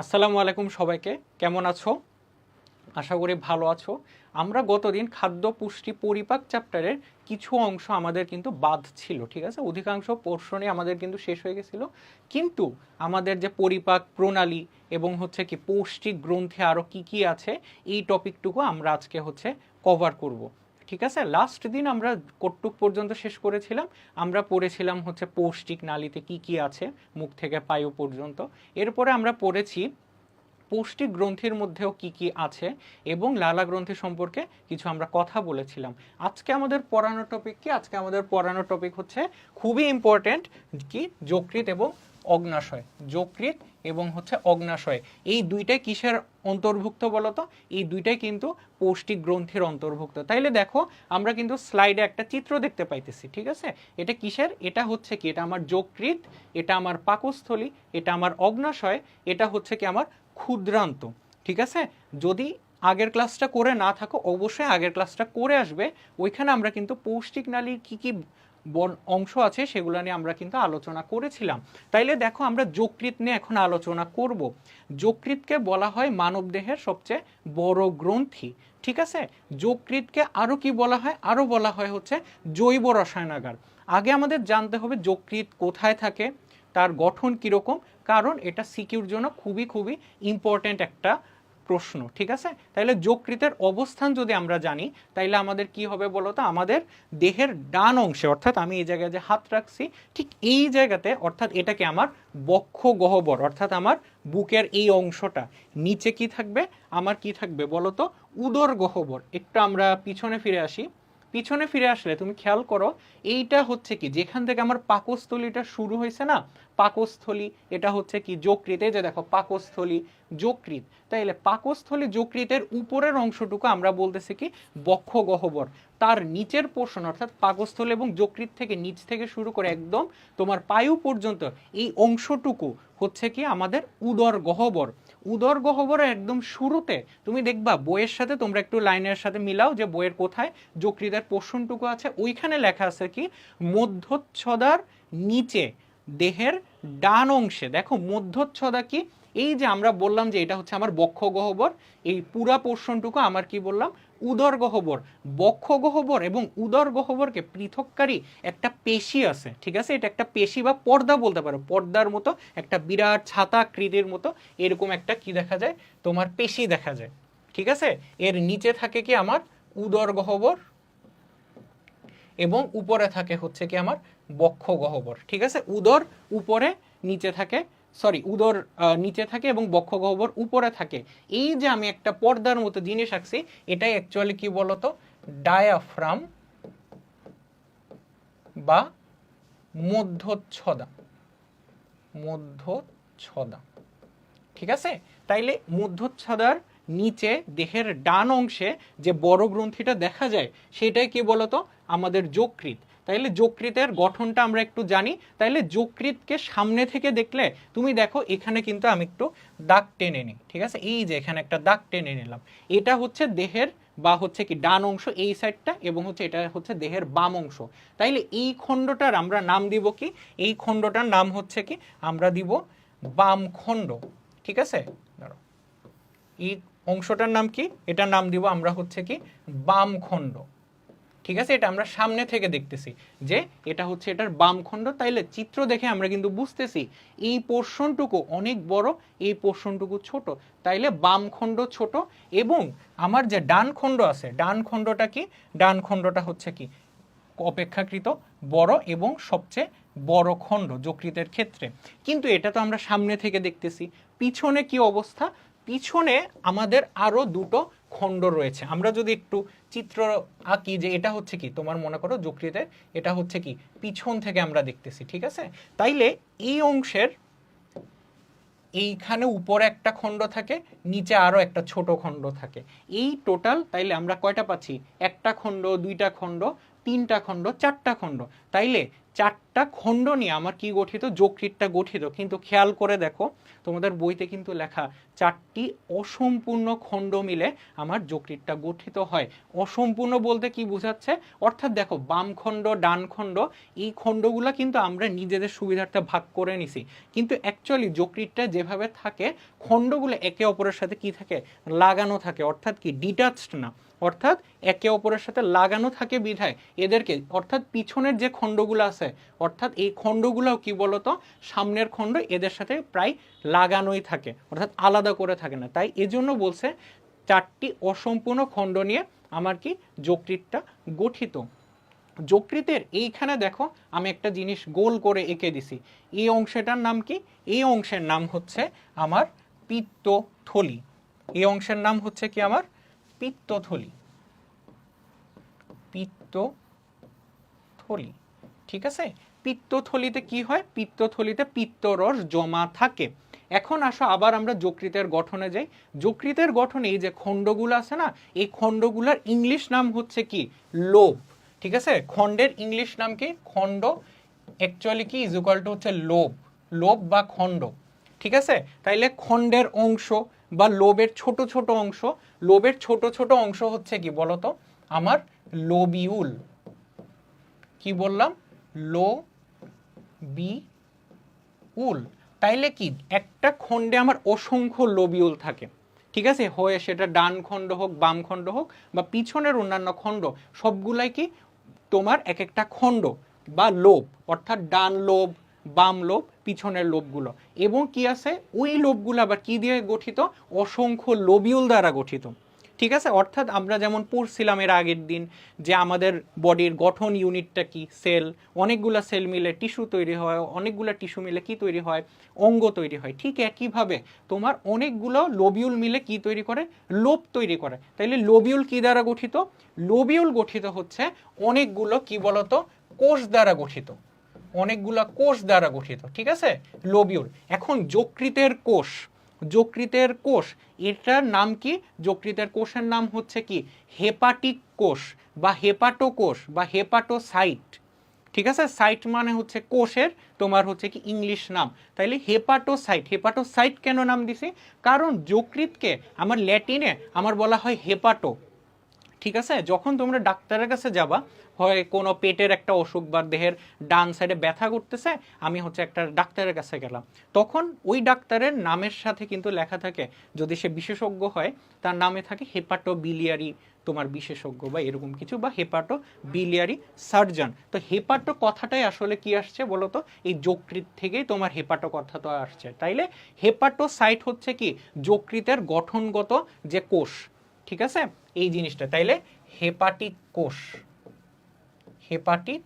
আসসালামু আলাইকুম সবাইকে, কেমন আছো? আশা করি ভালো আছো। আমরা গতদিন খাদ্য পুষ্টি পরিপাক চ্যাপ্টারের কিছু অংশ আমাদের কিন্তু বাদ ছিল, ঠিক আছে। অধিকাংশ পোর্শনে আমাদের কিন্তু শেষ হয়ে গেছিল, কিন্তু আমাদের যে পরিপাক প্রণালী এবং হচ্ছে কি পৌষ্টিক গ্রন্থে আরও কি কি আছে এই টপিকটুকু আমরা আজকে হচ্ছে কভার করব। ঠিক আছে, লাস্ট দিন আমরা কটটুক পর্যন্ত শেষ করেছিলাম। আমরা পড়েছিলাম হচ্ছে পৌষ্টিক নালীতে কি কি আছে, মুখ থেকে পায়ু পর্যন্ত। এরপরে আমরা পড়েছি পৌষ্টিক গ্রন্থির মধ্যেও কি কি আছে এবং লালা গ্রন্থি সম্পর্কে কিছু আমরা কথা বলেছিলাম। আজকে আমাদের পড়ানোর টপিক কি? আজকে আমাদের পড়ানোর টপিক হচ্ছে খুবই ইম্পর্টেন্ট, কি যকৃৎ এবং অগ্নাশয়। যকৃৎ এবং হচ্ছে অগ্নাশয়, এই দুইটাই কিসের অন্তর্ভুক্ত বলতো? এই দুইটাই কিন্তু পৌষ্টিক গ্রন্থির অন্তর্ভুক্ত। তাইলে দেখো, আমরা কিন্তু স্লাইডে একটা চিত্র দেখতে পাইতেছি, ঠিক আছে। এটা কিসের? এটা হচ্ছে কি, এটা আমার যকৃৎ, এটা আমার পাকস্থলী, এটা আমার অগ্নাশয়, এটা হচ্ছে কি আমার ক্ষুদ্রান্ত, ঠিক আছে। যদি আগের ক্লাসটা করে না থাকো, অবশ্যই আগের ক্লাসটা করে আসবে। ওইখানে আমরা কিন্তু পৌষ্টিক নালীর কি কি অংশ আছে সেগুলো নিয়ে আমরা কিন্তু আলোচনা করেছিলাম। তাইলে দেখো, আমরা যকৃৎ নিয়ে এখন আলোচনা করব। যকৃৎকে বলা হয় মানবদেহের সবচেয়ে বড় গ্রন্থি, ঠিক আছে। যকৃৎকে আরও কি বলা হয়? আরও বলা হয় হচ্ছে জৈব রসায়নাগার। আগে আমাদের জানতে হবে যকৃৎ কোথায় থাকে, তার গঠন কীরকম, কারণ এটা সিকিউর জন্য খুবই খুবই ইম্পর্ট্যান্ট একটা প্রশ্ন, ঠিক আছে। তাইলে যকৃতের অবস্থান যদি আমরা জানি, তাইলে আমাদের কি হবে বলতো? আমাদের দেহের ডান অংশে, অর্থাৎ আমি এই জায়গায় যে হাত রাখছি ঠিক এই জায়গাতে, অর্থাৎ এটাকে আমার বক্ষ গহ্বর, অর্থাৎ আমার বুকের এই অংশটা নিচে কি থাকবে? আমার কি থাকবে বলতো? উদর গহ্বর। একটু আমরা পিছনে ফিরে আসি। পিছনে ফিরে আসলে তুমি খেয়াল করো, এইটা হচ্ছে কি, যেখান থেকে আমার পাকস্থলীটা শুরু হয়েছে না, পাকস্থলী, এটা হচ্ছে কি যকৃৎ। এই যে দেখো, পাকস্থলী যকৃৎ। তাইলে পাকস্থলী যকৃতের উপরের অংশটুকু আমরা বলতেছি কি বক্ষ গহ্বর। তার নিচের পোর্শন, অর্থাৎ পাকস্থলী এবং যকৃৎ থেকে নিচ থেকে শুরু করে একদম তোমার পায়ু পর্যন্ত এই অংশটুকু হচ্ছে কি আমাদের উদর গহ্বর। উদর গহ্বরের একদম শুরুতে তুমি দেখবা, বইয়ের সাথে তোমরা একটু লাইনের সাথে মিলাও যে বইয়ের কোথায় যকৃতের পোর্শনটুকু আছে, ওইখানে লেখা আছে কি মধ্যচ্ছদার নিচে দেহের ডান অংশে। দেখো মধ্যচ্ছদা কি, এই যে আমরা বললাম যে এটা হচ্ছে আমার বক্ষ গহ্বর, এই পুরা পোর্শনটুকু আমার কি বললাম? উদর গহ্বর। বক্ষ গহ্বর এবং উদর গহ্বরকে পৃথককারী একটা পেশি আছে, ঠিক আছে। এটা একটা পেশি বা পর্দা বলতে পারো, পর্দার মতো একটা বিরাট ছাতা আকৃতির মতো এরকম একটা কি দেখা যায়? তোমার পেশি দেখা যায়, ঠিক আছে। এর নিচে থাকে কি আমার উদর গহ্বর এবং উপরে থাকে হচ্ছে কি আমার বক্ষ গহ্বর, ঠিক আছে। উদর উপরে, নিচে থাকে, সরি উদর নিচে থাকে এবং বক্ষ গহ্বর উপরে থাকে। এই যে আমি একটা পর্দার মতো জিনিস আঁকছি, এটাই অ্যাকচুয়ালি কি বলতো? ডায়াফ্রাম বা মধ্যচ্ছদা। মধ্যচ্ছদা, ঠিক আছে। তাইলে মধ্যচ্ছদার নিচে দেহের ডান অংশে যে বড় গ্রন্থিটা দেখা যায়, সেটাই কি বলতো? আমাদের যকৃৎ। তাইলে যকৃতের গঠনটা আমরা একটু জানি। তাইলে যকৃৎকে সামনে থেকে দেখলে তুমি দেখো, এখানে কিন্তু আমি একটু দাগ টেনে নিই, ঠিক আছে। এই যে এখানে একটা দাগ টেনে নিলাম, এটা হচ্ছে দেহের বা হচ্ছে কি ডান অংশ এই সাইডটা, এবং হচ্ছে এটা হচ্ছে দেহের বাম অংশ। তাইলে এই খণ্ডটার আমরা নাম দিব কি? এই খণ্ডটার নাম হচ্ছে কি, আমরা দিব বাম খণ্ড, ঠিক আছে। ধরো এই অংশটার নাম কি? এটার নাম দিব আমরা হচ্ছে কি বাম খণ্ড, ঠিক আছে। এটা আমরা সামনে থেকে দেখতেছি যে এটা হচ্ছে এটার বাম খণ্ড। তাইলে চিত্র দেখে আমরা কিন্তু বুঝতেছি এই পোর্শনটুকু অনেক বড়, এই পোর্শনটুকু ছোট। তাইলে বাম খণ্ড ছোট, এবং আমার যে ডান খণ্ড আছে, ডান খণ্ডটা কি? ডান খণ্ডটা হচ্ছে কি অপেক্ষাকৃত বড় এবং সবচেয়ে বড় খণ্ড যকৃতের ক্ষেত্রে। কিন্তু এটা তো আমরা সামনে থেকে দেখতেছি। পিছনে কি অবস্থা? পিছনে আমাদের আরো দুটো খণ্ড রয়েছে। আমরা যদি একটু চিত্র আঁকি, যে এটা হচ্ছে কি, তোমার মনে করো যকৃতের, এটা হচ্ছে কি পিছন থেকে আমরা দেখতেছি, ঠিক আছে। তাইলে এই অংশের এইখানে উপরে একটা খণ্ড থাকে, নিচে আরো একটা ছোট খণ্ড থাকে। এই টোটাল তাইলে আমরা কয়টা পাচ্ছি? একটা খণ্ড, দুইটা খণ্ড, তিনটা খণ্ড, চারটা খণ্ড। তাইলে চারটা চারটা খণ্ড নিয়ে আমার কি গঠিত, যকৃৎটা গঠিত। কিন্তু খেয়াল করে দেখো তোমাদের বইতে কিন্তু লেখা চারটি অসম্পূর্ণ খণ্ড মিলে আমার যকৃৎটা গঠিত হয়। অসম্পূর্ণ বলতে কি বোঝাচ্ছে, অর্থাৎ দেখো বাম খণ্ড ডান খণ্ড এই খণ্ডগুলো কিন্তু আমরা নিজেদের সুবিধার্থে ভাগ করে নিছি, কিন্তু অ্যাকচুয়ালি যকৃৎটা যেভাবে থাকে খণ্ডগুলো একে অপরের সাথে কি থাকে, লাগানো থাকে, অর্থাৎ কি ডিটাচড না, অর্থাৎ একে অপরের সাথে লাগানো থাকে বিধায় এদেরকে, অর্থাৎ পিছনের যে খণ্ডগুলো আছে অর্থাৎ এই খণ্ডগুলোও কি বলতো সামনের খণ্ড এদের সাথে প্রায় লাগানোই থাকে, অর্থাৎ আলাদা করে থাকে না। তাই এজন্য বলছে চারটি অসম্পূর্ণ খণ্ড নিয়ে আমার কি যকৃৎটা গঠিত। যকৃতের এইখানে দেখো আমি একটা জিনিস গোল করে এঁকে দিছি, এই অংশটার নাম কি, এই অংশের নাম হচ্ছে আমার পিত্তথলি। এই অংশের নাম হচ্ছে কি আমার পিত্তথলি, পিত্তথলি, ঠিক আছে। পিত্তথলিতে কি হয়, পিত্তথলিতে পিত্তরস জমা থাকে। এখন আসো আবার আমরা যকৃতের গঠনে যাই। যকৃতের গঠনে এই যে খণ্ডগুলো আছে না, এই খণ্ডগুলোর ইংলিশ নাম হচ্ছে কি, লোব, ঠিক আছে। খণ্ডের ইংলিশ নাম কি, খণ্ড, অ্যাকচুয়ালি কি ইজ ইকুয়াল টু হচ্ছে লোব, লোব বা খণ্ড, ঠিক আছে। তাইলে খণ্ডের অংশ বা লোবের ছোট ছোট অংশ, লোবের ছোট ছোট অংশ হচ্ছে কি বলতো আমার লোবিউল। কি বললাম, লোবিউল। তাইলে কি একটা খণ্ডে আমার অসংখ্য লোবিউল থাকে, ঠিক আছে, হয়ে সেটা ডান খণ্ড হোক বাম খণ্ড হোক বা পিছনের অন্যান্য খণ্ড, সবগুলাই কি তোমার এক একটা খণ্ড বা লোব, অর্থাৎ ডান লোব বাম লোব পিছনের লোবগুলো। এবং কি আছে ওই লোবগুলো আবার কি দিয়ে গঠিত, অসংখ্য লোবিউল দ্বারা গঠিত, ঠিক আছে। অর্থাৎ আমরা যেমন পড়ছিলাম এর আগের দিন যে আমাদের বডির গঠন ইউনিটটা কি, সেল, অনেকগুলা সেল মিলে টিস্যু তৈরি হয়, অনেকগুলো টিস্যু মিলে কি তৈরি হয়, অঙ্গ তৈরি হয়। ঠিক একইভাবে তোমার অনেকগুলো লোবিউল মিলে কি তৈরি করে, লোব তৈরি করে। তাইলে লোবিউল কি দ্বারা গঠিত, লোবিউল গঠিত হচ্ছে অনেকগুলো কি বলতো কোষ দ্বারা গঠিত, অনেকগুলো কোষ দ্বারা গঠিত, ঠিক আছে, লোবিউল। এখন যকৃতের কোষ, যকৃতের কোষ এটার নাম কি, যকৃতের কোষের নাম হচ্ছে কি হেপাটিক কোষ বা হেপাটোকোষ বা হেপাটোসাইট, ঠিক আছে। সাইট মানে হচ্ছে কোষের তোমার হচ্ছে কি ইংলিশ নাম, তাইলে হেপাটোসাইট। হেপাটোসাইট কেন নাম দিছি, কারণ যকৃতকে আমার ল্যাটিনে আমার বলা হয় হেপাটো, ঠিক আছে। যখন তোমরা ডাক্তারের কাছে যাবা, হয় কোনো পেটের একটা অসুখ বা দেহের ডান সাইডে ব্যথা করতেছে, আমি হচ্ছে একটা ডাক্তারের কাছে গেলাম, তখন ওই ডাক্তারের নামের সাথে কিন্তু লেখা থাকে, যদি সে বিশেষজ্ঞ হয় তার নামে থাকে হেপাটো বিলিয়ারি তোমার বিশেষজ্ঞ বা এরকম কিছু, বা হেপাটো বিলিয়ারি সার্জন। তো হেপাটো কথাটাই আসলে কি আসছে বলতো, এই যকৃত থেকেই তোমার হেপাটো কথাটা আসছে। তাইলে হেপাটোসাইট হচ্ছে কি যকৃতের গঠনগত যে কোষ, ঠিক আছে, এই জিনিসটা। তাইলে হেপাটিক কোষ, হেপাটিক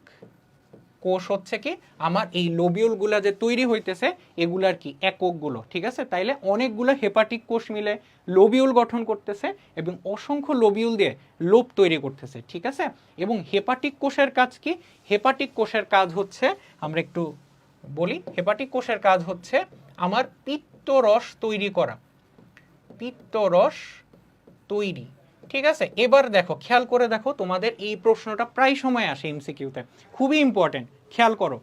কোষ হচ্ছে কি আমার এই লোবিউলগুলা যে তৈরি হইতেছে এগুলার কি এককগুলো, ঠিক আছে। তাইলে অনেকগুলো হেপাটিক কোষ মিলে লোবিউল গঠন করতেছে এবং অসংখ্য লোবিউল দিয়ে লোব তৈরি করতেছে, ঠিক আছে। এবং হেপাটিক কোষের কাজ কি, হেপাটিক কোষের কাজ হচ্ছে আমরা একটু বলি, হেপাটিক কোষের কাজ হচ্ছে আমার পিত্তরস তৈরি করা, পিত্তরস তৈরি, ঠিক আছে। এবার দেখো খেয়াল করে দেখো, তোমাদের এই প্রশ্নটা প্রায় সময় আসে এমসিকিউতে, খুবই ইম্পর্টেন্ট, খেয়াল করো।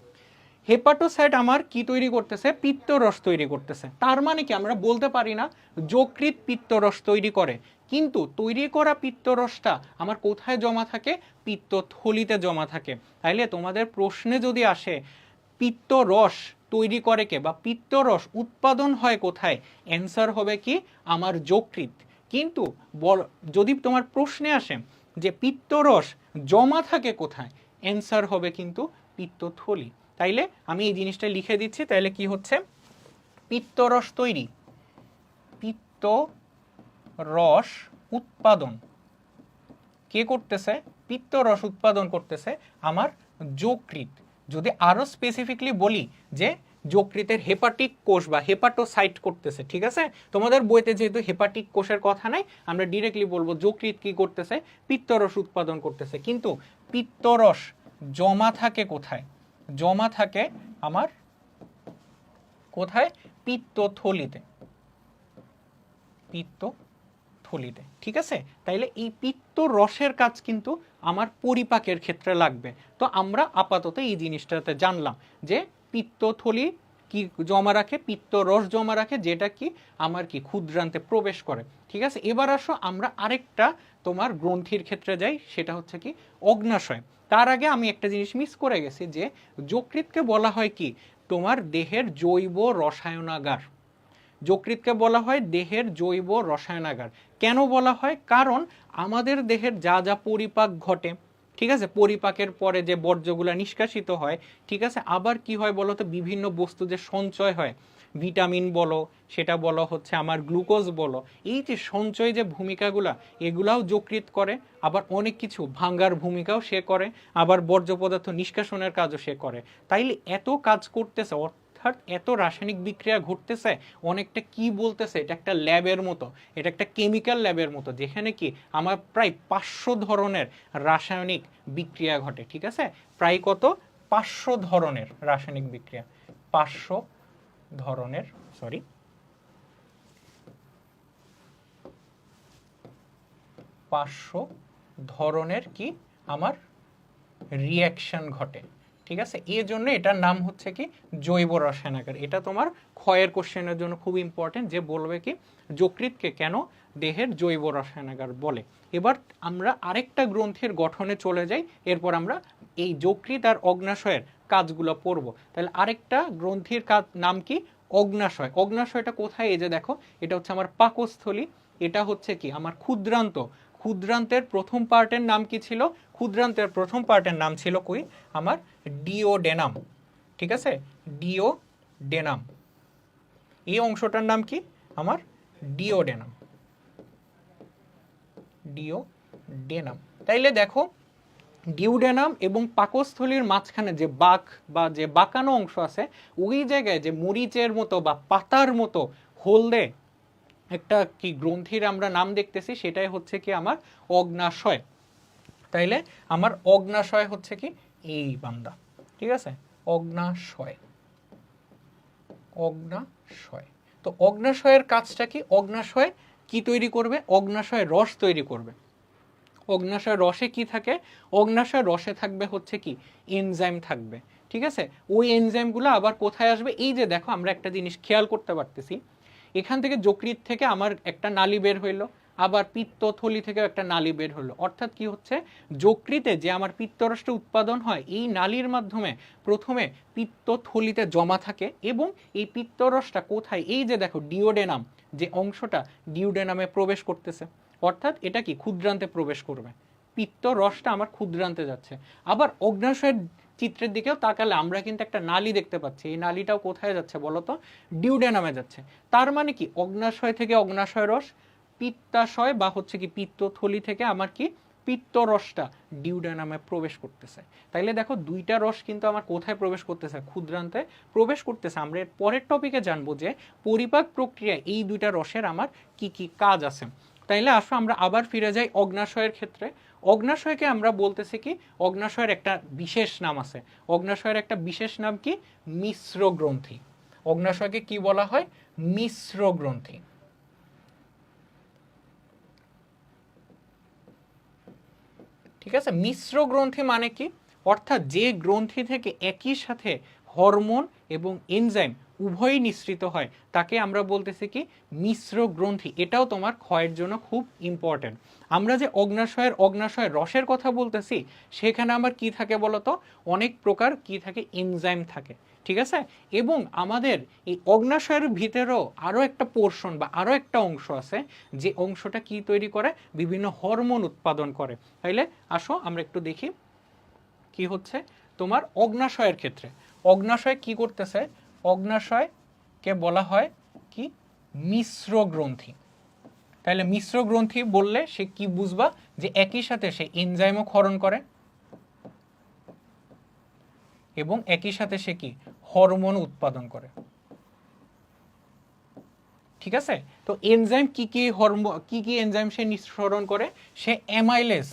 হেপাটোসাইট আমার কি তৈরি করতেছে, পিত্তরস তৈরি করতেছে। তার মানে কি আমরা বলতে পারি না যকৃৎ পিত্তরস তৈরি করে, কিন্তু তৈরি করা পিত্তরসটা আমার কোথায় জমা থাকে, পিত্তথলিতে জমা থাকে। তাইলে তোমাদের প্রশ্নে যদি আসে পিত্তরস তৈরি করে কে বা পিত্তরস উৎপাদন হয় কোথায়, অ্যান্সার হবে কি আমার যকৃৎ। কিন্তু যদি তোমার প্রশ্নে আসে যে পিত্তরস জমা থাকে কোথায়, অ্যান্সার হবে কিন্তু পিত্তথলি। তাইলে আমি এই জিনিসটা লিখে দিচ্ছি, তাইলে কি হচ্ছে, পিত্তরস তৈরি, পিত্তরস উৎপাদন কে করতেছে, পিত্তরস উৎপাদন করতেছে আমার যকৃৎ। যদি আরো স্পেসিফিকলি বলি যে যকৃতের হেপাটিক কোষ বা হেপাটোসাইট করতেছে, ঠিক আছে। তোমাদের বইতে যেহেতু হেপাটিক কোষের কথা নাই, আমরা ডিরেক্টলি বলবো যকৃৎ কি করতেছে, পিত্তরস উৎপাদন করতেছে। কিন্তু পিত্তরস জমা থাকে কোথায়, জমা থাকে আমার কোথায়, পিত্তথলিতে, পিত্তথলি। পিত্তথলিতে, ঠিক আছে। তাইলে এই পিত্ত রসের কাজ কিন্তু আমার পরিপাকের ক্ষেত্রে লাগবে। তো আমরা আপাতত এই জিনিসটাতে জানলাম যে পিত্তথলি কি জমা রাখে, পিত্ত রস জমা রাখে, যেটা কি আমার কি ক্ষুদ্রান্তে প্রবেশ করে, ঠিক আছে। এবার আসো আমরা আরেকটা তোমার গ্রন্থির ক্ষেত্রে যাই, সেটা হচ্ছে কি অগ্নাশয়। তার আগে আমি একটা জিনিস মিস করে গেছি, যে যকৃৎকে বলা হয় কি তোমার দেহের জৈব রসায়নাগার। যকৃৎকে বলা হয় দেহের জৈব রসায়নাগার। কেন বলা হয়? কারণ আমাদের দেহের যা যা পরিপাক ঘটে, ঠিক আছে, পরিপাকের পরে যে বর্জ্যগুলো নিষ্কাশিত হয়, ঠিক আছে, আবার কি হয় বলো তো, বিভিন্ন বস্তু যে সঞ্চয় হয়, ভিটামিন বলো, সেটা বলো হচ্ছে আমার গ্লুকোজ বলো, এই যে সঞ্চয় যে ভূমিকাগুলা, এগুলাও যকৃৎ করে। আবার অনেক কিছু ভাঙ্গার ভূমিকাও সে করে, আবার বর্জ্য পদার্থ নিষ্কাশনের কাজও সে করে। তাইলে এত কাজ করতেছে, অর্থাৎ এত রাসায়নিক বিক্রিয়া ঘটতেছে, অনেকটা কি বলতেছে, এটা একটা ল্যাবের মতো, এটা একটা কেমিক্যাল ল্যাবের মতো, যেখানে কি আমার প্রায় 500 ধরনের রাসায়নিক বিক্রিয়া ঘটে, ঠিক আছে। প্রায় কত? 500 ধরনের রাসায়নিক বিক্রিয়া, 500 ধরনের, সরি 500 ধরনের কি আমার রিঅ্যাকশন ঘটে, ঠিক আছে। এই জন্য এটার নাম হচ্ছে কি জৈব রসায়নাগার। এটা তোমার ক্ষয়ের কোশ্চেনের জন্য খুব ইম্পর্টেন্ট, যে বলবে কি যকৃৎকে কেন দেহের জৈব রসায়নাগার বলে। এবার আমরা আরেকটা গ্রন্থির গঠনে চলে যাই, এরপর আমরা এই যকৃৎ আর অগ্নাশয়ের কাজগুলো পড়ব। তাহলে আরেকটা গ্রন্থির কাজ নাম কি অগ্নাশয়। অগ্নাশয়টা কোথায়? এই যে দেখো, এটা হচ্ছে আমার পাকস্থলী, এটা হচ্ছে কি আমার ক্ষুদ্রান্ত। ক্ষুদ্রান্তের প্রথম পার্টের নাম কি ছিল? ক্ষুদ্রান্তের প্রথম পার্টের নাম ছিল কই আমার ডিওডেনাম, ঠিক আছে, ডিওডেনাম। এই অংশটার নাম কি আমার ডিওডেনাম, ডিওডেনাম। তাইলে দেখো, ডিওডেনাম এবং পাকস্থলীর মাঝখানে যে বাঁক বা যে বাঁকানো অংশ আছে, ওই জায়গায় যে মরিচের মতো বা পাতার মতো হলদে একটা কি গ্রন্থির আমরা নাম দেখতেছি, সেটাই হচ্ছে কি আমার অগ্নাশয়। তাইলে আমার অগ্নাশয় হচ্ছে কি এই বান্দা, ঠিক আছে, অগ্নাশয়। অগ্নাশয়, তো অগ্নাশয়ের কাজটা কি? অগ্নাশয় কি তৈরি করবে? অগ্নাশয় রস তৈরি করবে। অগ্নাশয় রসে কি থাকে? অগ্নাশয় রসে থাকবে হচ্ছে কি এনজাইম থাকবে, ঠিক আছে। ওই এনজাইমগুলো আবার কোথায় আসবে? এই যে দেখো, আমরা একটা জিনিস খেয়াল করতে পারতেছি, এখান থেকে যকৃৎ থেকে আমার একটা নালী বের হইলো, আবার পিত্তথলি থেকেও একটা নালী বের হলো। অর্থাৎ কি হচ্ছে, যকৃতে যে আমার পিত্তরসটা উৎপাদন হয়, এই নালীর মাধ্যমে প্রথমে পিত্তথলিতে জমা থাকে, এবং এই পিত্তরসটা কোথায়? এই যে দেখো ডিওডেনাম যে অংশটা, ডিওডেনামে প্রবেশ করতেছে। অর্থাৎ এটা কি ক্ষুদ্রান্তে প্রবেশ করবে, পিত্ত রসটা আমার ক্ষুদ্রান্তে যাচ্ছে। আবার অগ্নাশয়ের চিত্রের দিকেও তাকালে আমরা কিন্তু একটা নালী দেখতে পাচ্ছি, এই নালীটাও কোথায় যাচ্ছে বলতো? ডিওডেনামে যাচ্ছে। তার মানে কি অগ্নাশয় থেকে অগ্নাশয় রস, পিত্তাশয় বা হচ্ছে কি পিত্তথলি থেকে আমার কি পিত্ত রসটা ডিওডেনামে প্রবেশ করতেছে। তাইলে দেখো, দুইটা রস কিন্তু আমার কোথায় প্রবেশ করতেছে? ক্ষুদ্রান্তে প্রবেশ করতেছে। আমরা এর পরের টপিকে জানবো যে পরিপাক প্রক্রিয়ায় এই দুইটা রসের আমার কি কি কাজ আছে। তাইলে আসো আমরা আবার ফিরে যাই অগ্নাশয়ের ক্ষেত্রে। অগ্নাশয়কে আমরা বলতেছি কি, অগ্নাশয়ের একটা বিশেষ নাম আছে। অগ্নাশয়ের একটা বিশেষ নাম কি? মিশ্র গ্রন্থি। অগ্নাশয়কে কি বলা হয়? মিশ্র গ্রন্থি। ঠিক আছে, মিশ্র গ্রন্থি মানে কি? অর্থাৎ যে গ্রন্থি থেকে একই সাথে হরমোন এবং এনজাইম উভয়ই নিঃসৃত হয়, তাকে আমরা বলতেছি কি মিশ্র গ্রন্থি। এটাও তোমার ক্ষয়ের জন্য খুব ইম্পর্টেন্ট। আমরা যে অগ্নাশয়ের রসের কথা বলতেছি, সেখানে আমার কি থাকে বলতো? অনেক প্রকার কি থাকে? এনজাইম থাকে, ঠিক আছে। এবং আমাদের এই অগ্নাশয়ের ভিতরেও আরও একটা পোর্শন বা আরও একটা অংশ আছে, যে অংশটা কি তৈরি করে? বিভিন্ন হরমোন উৎপাদন করে। তাইলে আসো আমরা একটু দেখি কি হচ্ছে তোমার অগ্নাশয়ের ক্ষেত্রে। অগ্নাশয় কি করতেছে? অগ্নাশয়কে বলা হয় কি মিশ্র গ্রন্থি। তাহলে মিশ্র গ্রন্থি বললে সে কি বুঝবা? যে একই সাথে সে এনজাইমও ক্ষরণ করে এবং একই সাথে সে কি হরমোন উৎপাদন করে, ঠিক আছে। তো এনজাইম কি কি হরমোন, কি কি এনজাইম সে নিঃসরণ করে? সে অ্যামাইলেজ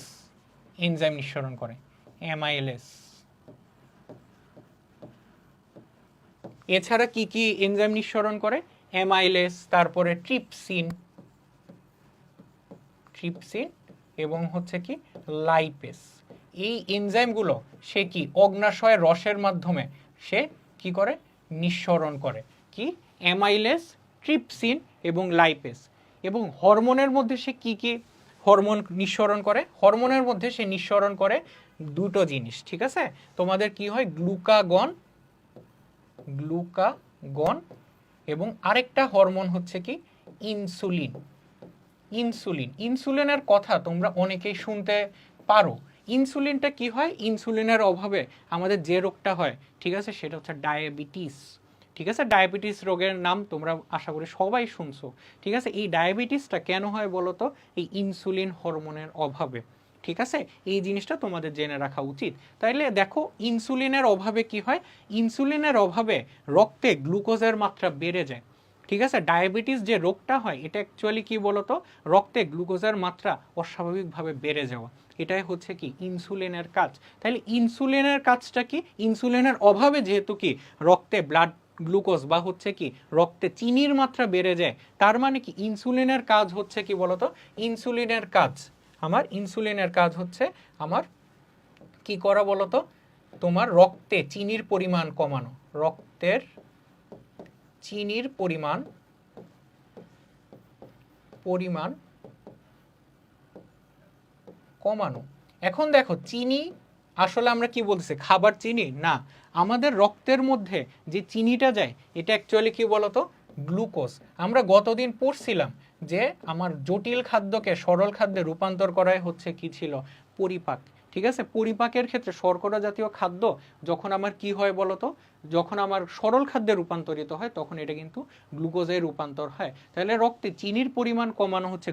এনজাইম নিঃসরণ করে, অ্যামাইলেজ। এছাড়া কি কি এনজাইম নিঃসরণ করে? অ্যামাইলেজ, তারপরে ট্রিপসিন, ট্রিপসিন এবং হচ্ছে কি লাইপেস। এই এনজাইমগুলো সে কি অগ্নাশয় রসের মাধ্যমে সে কি করে নিঃসরণ করে, কি অ্যামাইলেস, ট্রিপসিন এবং লাইপেস। এবং হরমোনের মধ্যে সে কি কি হরমোন নিঃসরণ করে? হরমোনের মধ্যে সে নিঃসরণ করে দুটো জিনিস, ঠিক আছে? তোমাদের কি হয়, গ্লুকাগন এবং আরেকটা হরমোন হচ্ছে কি ইনসুলিন। ইনসুলিনের কথা তোমরা অনেকেই শুনতে পারো। ইনসুলিনটা কি হয়, ইনসুলিনের অভাবে আমাদের যে রোগটা হয়, ঠিক আছে, সেটা হচ্ছে ডায়াবেটিস। ঠিক আছে, ডায়াবেটিস রোগের নাম তোমরা আশা করি সবাই শুনছো। ঠিক আছে, এই ডায়াবেটিসটা কেন হয় বলো তো? এই ইনসুলিন হরমোনের অভাবে। ঠিক আছে, এই জিনিসটা তোমাদের জেনে রাখা উচিত। তাইলে দেখো ইনসুলিনের অভাবে কি হয়, ইনসুলিনের অভাবে রক্তে গ্লুকোজের মাত্রা বেড়ে যায়। ঠিক আছে, ডায়াবেটিস যে রোগটা হয় এটা অ্যাকচুয়ালি কি বলতো, রক্তে গ্লুকোজের মাত্রা অস্বাভাবিকভাবে বেড়ে যাওয়া। এটাই হচ্ছে কি ইনসুলিনের কাজ। তাহলে ইনসুলিনের কাজটা কি, ইনসুলিনের অভাবে যেহেতু কি রক্তে ব্লাড গ্লুকোজ বা হচ্ছে কি রক্তে চিনির মাত্রা বেড়ে যায়, তার মানে কি ইনসুলিনের কাজ হচ্ছে কি বলতো, ইনসুলিনের কাজ হচ্ছে আমার কি করা বলতো, তোমার রক্তে চিনির পরিমাণ কমানো, রক্তের চিনির পরিমাণ কমানো। এখন দেখো চিনি আসলে আমরা কি বলতেছি, খাবার চিনি না, আমাদের রক্তের মধ্যে যে চিনিটা যায় এটা অ্যাকচুয়ালি কি বলতো, গ্লুকোজ। আমরা গতদিন পড়ছিলাম যে আমার জটিল খাদ্যকে সরল খাদ্যে রূপান্তর করাই হচ্ছে কি ছিল, পরিপাক। ঠিক আছে, পরিপাকের ক্ষেত্রে শর্করা জাতীয় খাদ্য যখন আমার কি হয় বলতো, যখন আমার সরল খাদ্যে রূপান্তরিত হয় তখন এটা কিন্তু গ্লুকোজে রূপান্তর হয়। তাহলে রক্তে চিনির পরিমাণ কমানো হচ্ছে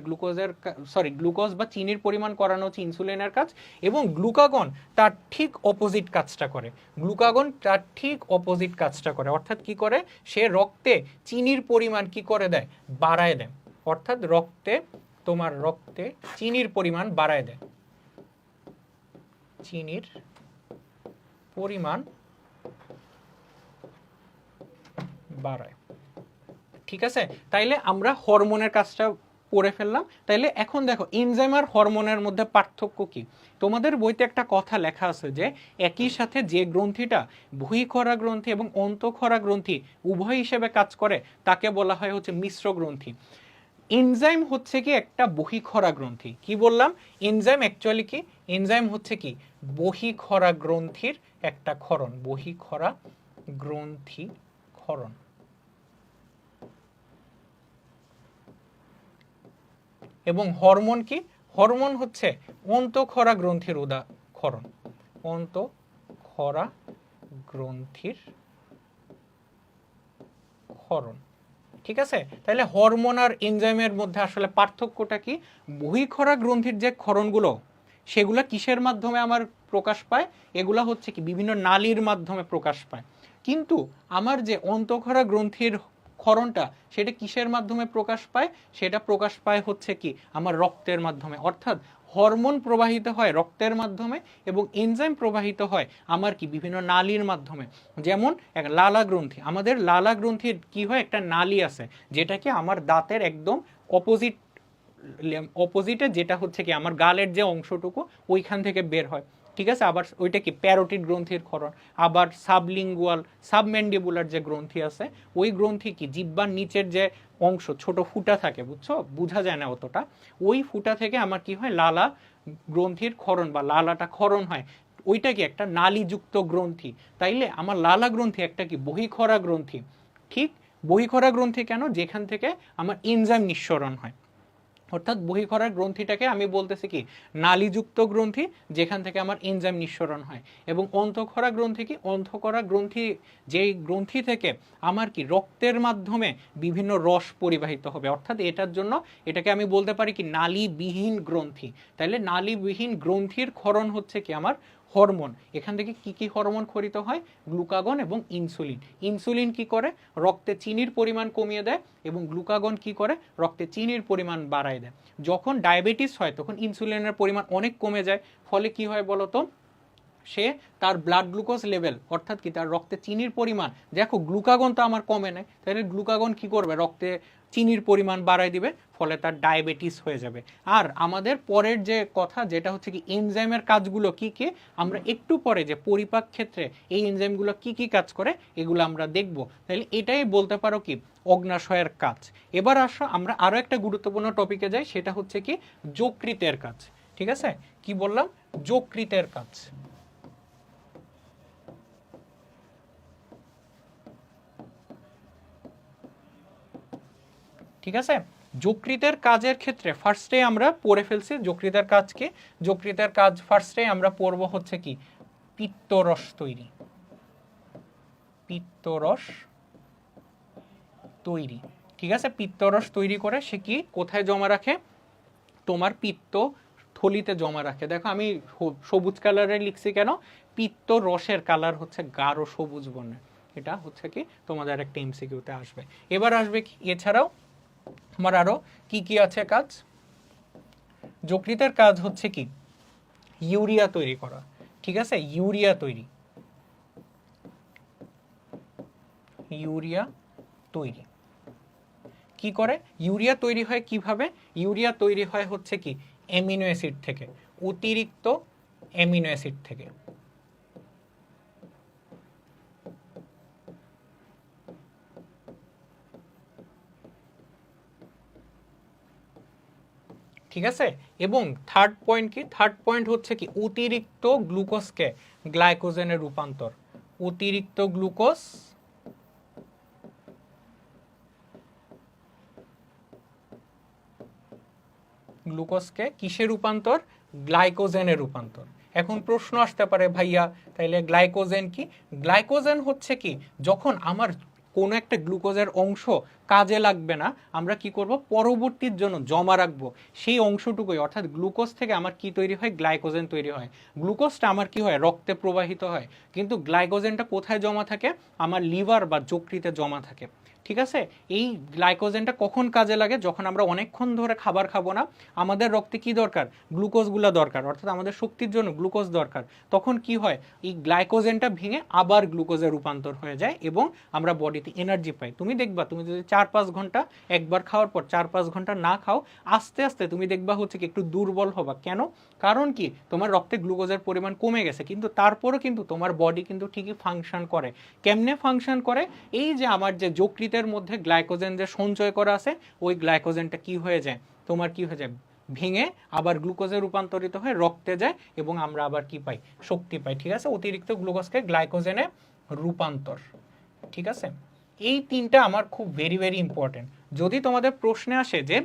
গ্লুকোজ বা চিনির পরিমাণ করানো হচ্ছে ইনসুলিনের কাজ। এবং গ্লুকাগন তার ঠিক অপোজিট কাজটা করে। অর্থাৎ কি করে, সে রক্তে চিনির পরিমাণ কি করে দেয়, বাড়ায় দেয়। অর্থাৎ রক্তে চিনির পরিমাণ বাড়ায় দেয়, চিনির পরিমাণ বাড়ায়। ঠিক আছে, তাইলে আমরা হরমোনের কাজটা পড়ে ফেললাম। তাইলে এখন দেখো এনজাইম আর হরমোনের মধ্যে পার্থক্য কি। তোমাদের বইতে একটা কথা লেখা আছে যে একই সাথে যে গ্রন্থিটা বহিঃক্ষরা গ্রন্থি এবং অন্তঃক্ষরা গ্রন্থি উভয় হিসেবে কাজ করে তাকে বলা হয় হচ্ছে মিশ্র গ্রন্থি। এনজাইম হচ্ছে কি একটা বহিঃক্ষরা গ্রন্থি। কি বললাম, এনজাইম অ্যাকচুয়ালি কি, এনজাইম হচ্ছে কি বহিঃক্ষরা গ্রন্থির একটা ক্ষরণ, বহিঃক্ষরা গ্রন্থি ক্ষরণ। এবং হরমোন কি, হরমোন হচ্ছে অন্তঃক্ষরা গ্রন্থির ক্ষরণ, অন্তঃক্ষরা গ্রন্থির ক্ষরণ। ঠিক আছে, তাহলে হরমোন আর এনজাইমের মধ্যে আসলে পার্থক্যটা কি, বহিঃক্ষরা গ্রন্থির যে ক্ষরণগুলো সেগুলো কিসের মাধ্যমে আমার প্রকাশ পায়, এগুলা হচ্ছে কি বিভিন্ন নালীর মাধ্যমে প্রকাশ পায়। কিন্তু আমার যে অন্তঃক্ষরা গ্রন্থির ক্ষরণটা সেটা কিসের মাধ্যমে প্রকাশ পায়, সেটা প্রকাশ পায় হচ্ছে কি আমার রক্তের মাধ্যমে। অর্থাৎ হরমোন প্রবাহিত হয় রক্তের মাধ্যমে এবং এনজাইম প্রবাহিত হয় আমার কি বিভিন্ন নালীর মাধ্যমে। যেমন এক লালা গ্রন্থি, আমাদের লালা গ্রন্থির কি হয়, একটা নালী আছে যেটাকে আমার দাঁতের একদম অপোজিটে, যেটা হচ্ছে কি আমার গালের যে অংশটুকু ওইখান থেকে বের হয়। ঠিক আছে, আবার ওইটা কি প্যারোটিড গ্রন্থির ক্ষরণ। আবার সাবম্যান্ডিবুলার যে গ্রন্থি আছে ওই গ্রন্থি কি জিহ্বার নিচের যে অংশ ছোট ফুটা থাকে, বুঝছো, বোঝা যায় না অতটা, ওই ফুটা থেকে আমার কি হয় লালা গ্রন্থির ক্ষরণ বা লালাটা ক্ষরণ হয়। ওইটা কি একটা নালীযুক্ত গ্রন্থি। তাইলে আমার লালা গ্রন্থি একটা কি বহিঃক্ষরা গ্রন্থি। ঠিক, বহিঃক্ষরা গ্রন্থি কেন, যেখান থেকে আমার এনজাইম নিঃসরণ হয়। অর্থাৎ বহিঃক্ষরা গ্রন্থিটাকে আমি বলতেছি কি নালীযুক্ত গ্রন্থি, যেখান থেকে আমার এনজাইম নিঃসরণ হয়। এবং অন্তঃক্ষরা গ্রন্থি কি, অন্তঃক্ষরা গ্রন্থি যেই গ্রন্থি থেকে আমার কি রক্তের মাধ্যমে বিভিন্ন রস পরিবাহিত হবে। অর্থাৎ এটার জন্য এটাকে আমি বলতে পারি কি নালীবিহীন গ্রন্থি। তাহলে নালীবিহীন গ্রন্থির ক্ষরণ হচ্ছে কি আমার হরমোন। এখান থেকে কি কি হরমোন ক্ষরিত হয়, গ্লুকাগন এবং ইনসুলিন। ইনসুলিন কি করে, রক্তে চিনির পরিমাণ কমিয়ে দেয় এবং গ্লুকাগন কি করে, রক্তে চিনির পরিমাণ বাড়ায় দেয়। যখন ডায়াবেটিস হয় তখন ইনসুলিনের পরিমাণ অনেক কমে যায়, ফলে কি হয় বলতো, সে তার ব্লাড গ্লুকোজ লেভেল অর্থাৎ কি তার রক্তে চিনির পরিমাণ, দেখো গ্লুকাগন তো আমার কমে নেয়, তাহলে গ্লুকাগন কি করবে, রক্তে চিনির পরিমাণ বাড়ায় দিবে, ফলে তার ডায়াবেটিস হয়ে যাবে। আর আমাদের পরের যে কথা যেটা হচ্ছে কি এনজাইমের কাজগুলো কি কি, আমরা একটু পরে যে পরিপাক ক্ষেত্রে এই এনজাইমগুলো কি কি কাজ করে এগুলো আমরা দেখব। তাহলে এটাই বলতে পারো কি অগ্নাশয়ের কাজ। এবার আসো আমরা আরো একটা গুরুত্বপূর্ণ টপিকে যাই, সেটা হচ্ছে কি যকৃতের কাজ। ঠিক আছে, কি বললাম? যকৃতের কাজ। ঠিক আছে, যকৃতের কাজের ক্ষেত্রে ফার্স্টে আমরা পড়ে ফেলছি যকৃতের কাজকে। যকৃতের কাজ ফার্স্টে আমরা পড়ব হচ্ছে কি পিত্তরস তৈরি। পিত্তরস তৈরি, ঠিক আছে, পিত্তরস তৈরি করে সে কি কোথায় জমা রাখে? তোমার পিত্ত থলিতে জমা রাখে। দেখো আমি সবুজ কালারে লিখছি কেন? পিত্ত রসের কালার হচ্ছে গাঢ় সবুজ বর্ণের। এটা হচ্ছে কি তোমাদের একটা এমসিকিউতে আসবে। এবার আসবে কি এছাড়াও আমার আরো কি কি আছে কাজ? যকৃতের কাজ হচ্ছে কি ইউরিয়া তৈরি করা। ঠিক আছে, ইউরিয়া তৈরি, ইউরিয়া তৈরি কি করে? ইউরিয়া তৈরি হয় কিভাবে? ইউরিয়া তৈরি হয় হচ্ছে কি অ্যামিনো অ্যাসিড থেকে, অতিরিক্ত অ্যামিনো অ্যাসিড থেকে। ঠিক আছে, এবং থার্ড পয়েন্ট কি? থার্ড পয়েন্ট হচ্ছে কি অতিরিক্ত গ্লুকোজকে গ্লাইকোজেনে রূপান্তর। অতিরিক্ত গ্লুকোজকে কিসে রূপান্তর? গ্লাইকোজেনে রূপান্তর। এখন প্রশ্ন আসতে পারে ভাইয়া তাইলে গ্লাইকোজেন কি? গ্লাইকোজেন হচ্ছে কি যখন আমার কোনো একটা গ্লুকোজের অংশ কাজে লাগবে না, আমরা কি করব পরবর্তীর জন্য জমা রাখবো সেই অংশটুকুই, অর্থাৎ গ্লুকোজ থেকে আমার কি তৈরি হয়? গ্লাইকোজেন তৈরি হয়। গ্লুকোজটা আমার কি হয়? রক্তে প্রবাহিত হয়, কিন্তু গ্লাইকোজেনটা কোথায় জমা থাকে? আমার লিভার বা যকৃতে জমা থাকে। ঠিক আছে, এই গ্লাইকোজেনটা কখন কাজে লাগে? যখন আমরা অনেকক্ষণ ধরে খাবার খাবো না, আমাদের রক্তে কি দরকার? গ্লুকোজগুলো দরকার, অর্থাৎ আমাদের শক্তির জন্য গ্লুকোজ দরকার। তখন কি হয়? এই গ্লাইকোজেনটা ভেঙে আবার গ্লুকোজে রূপান্তর হয়ে যায় এবং আমরা বডিতে এনার্জি পাই। তুমি দেখবা তুমি যদি 4-5 ঘন্টা একবার খাওয়ার পর 4-5 ঘন্টা না খাও, আস্তে আস্তে তুমি দেখবা হচ্ছে কি একটু দুর্বল হবা। কেন? কারণ কি তোমার রক্তে গ্লুকোজের পরিমাণ কমে গেছে, কিন্তু তারপরও কিন্তু তোমার বডি কিন্তু ঠিকই ফাংশন করে। কেমনে ফাংশন করে? এই যে আমার যে যকৃতের মধ্যে গ্লাইকোজেন যে সঞ্চয় করা আছে, ওই গ্লাইকোজেনটা কি হয়ে যায়? তোমার কি হয়ে যায়? ভেঙে আবার গ্লুকোজে রূপান্তরিত হয়ে রক্তে যায় এবং আমরা আবার কি পাই? শক্তি পাই। ঠিক আছে, অতিরিক্ত গ্লুকোজকে গ্লাইকোজেনে রূপান্তর। ঠিক আছে, এই তিনটা আমার খুব ভেরি ভেরি ইম্পর্টেন্ট। যদি তোমাদের প্রশ্নে আসে যে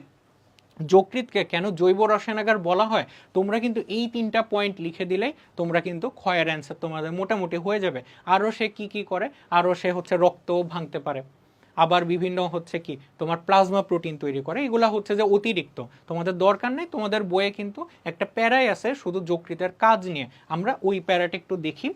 যকৃতকে কেন জৈব রসায়নাগার বলা হয়, তোমরা কিন্তু এই তিনটা পয়েন্ট লিখে দিলে তোমরা কিন্তু ক্ষয়ের অ্যান্সার তোমাদের মোটামুটি হয়ে যাবে। আরও সে কি কি করে? আরও সে হচ্ছে রক্তও ভাঙতে পারে, আবার বিভিন্ন হচ্ছে কি তোমার প্লাজমা প্রোটিন তৈরি করে। এগুলা হচ্ছে যে অতিরিক্ত, তোমাদের দরকার নেই। তোমাদের বইয়ে কিন্তু একটা প্যারাই আছে শুধু যকৃতের কাজ নিয়ে, আমরা ওই প্যারাটা একটু দেখি।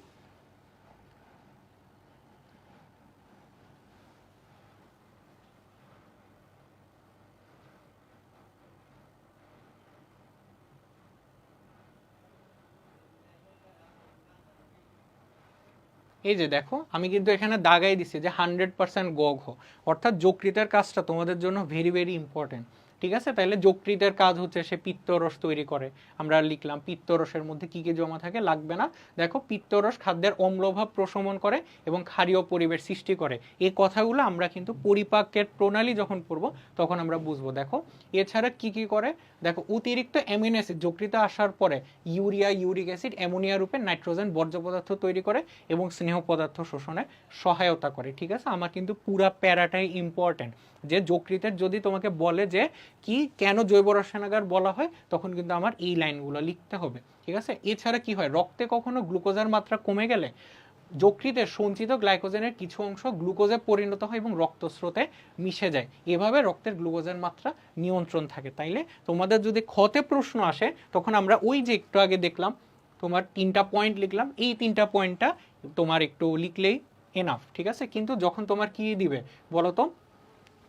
এই যে দেখো আমি কিন্তু এখানে দাগাই দিছি যে 100% গ ঘ, অর্থাৎ যকৃতের কাজটা তোমাদের জন্য ভেরি ভেরি ইম্পর্টেন্ট। ঠিক আছে, তাহলে যকৃতের কাজ হচ্ছে সে পিত্তরস তৈরি করে। আমরা লিখলাম পিত্তরসের মধ্যে কি কি জমা থাকে, লাগবে না। দেখো পিত্তরস খাদ্যের অম্লভাব প্রশমন করে এবং ক্ষারীয় পরিবেশ সৃষ্টি করে। এই কথাগুলো আমরা কিন্তু পরিপাকের প্রণালী যখন পড়বো তখন আমরা বুঝবো। দেখো এছাড়া কি কি করে? দেখো অতিরিক্ত অ্যামিনো অ্যাসিড যকৃতে আসার পরে ইউরিয়া, ইউরিক অ্যাসিড, অ্যামোনিয়া রূপে নাইট্রোজেন বর্জ্য পদার্থ তৈরি করে এবং স্নেহ পদার্থ শোষণে সহায়তা করে। ঠিক আছে, আমার কিন্তু পুরা প্যারাটাই ইম্পর্টেন্ট। যে যকৃতের যদি তোমাকে বলে যে কি কেন জৈব রসায়নাগার বলা হয়, তখন কিন্তু আমার এই লাইনগুলো লিখতে হবে। ঠিক আছে, এছাড়া কি হয়? রক্তে কখনো গ্লুকোজের মাত্রা কমে গেলে যকৃতের সঞ্চিত গ্লাইকোজেনের কিছু অংশ গ্লুকোজে পরিণত হয় এবং রক্তস্রোতে মিশে যায়। এভাবে রক্তের গ্লুকোজের মাত্রা নিয়ন্ত্রণ থাকে। তাইলে তোমাদের যদি ক্ষতে প্রশ্ন আসে, তখন আমরা ওই যে একটু আগে দেখলাম তোমার 3টা পয়েন্ট লিখলাম, এই 3টা পয়েন্টটা তোমার একটু লিখলেই এনাফ। ঠিক আছে, কিন্তু যখন তোমার কি দিবে বলো তো,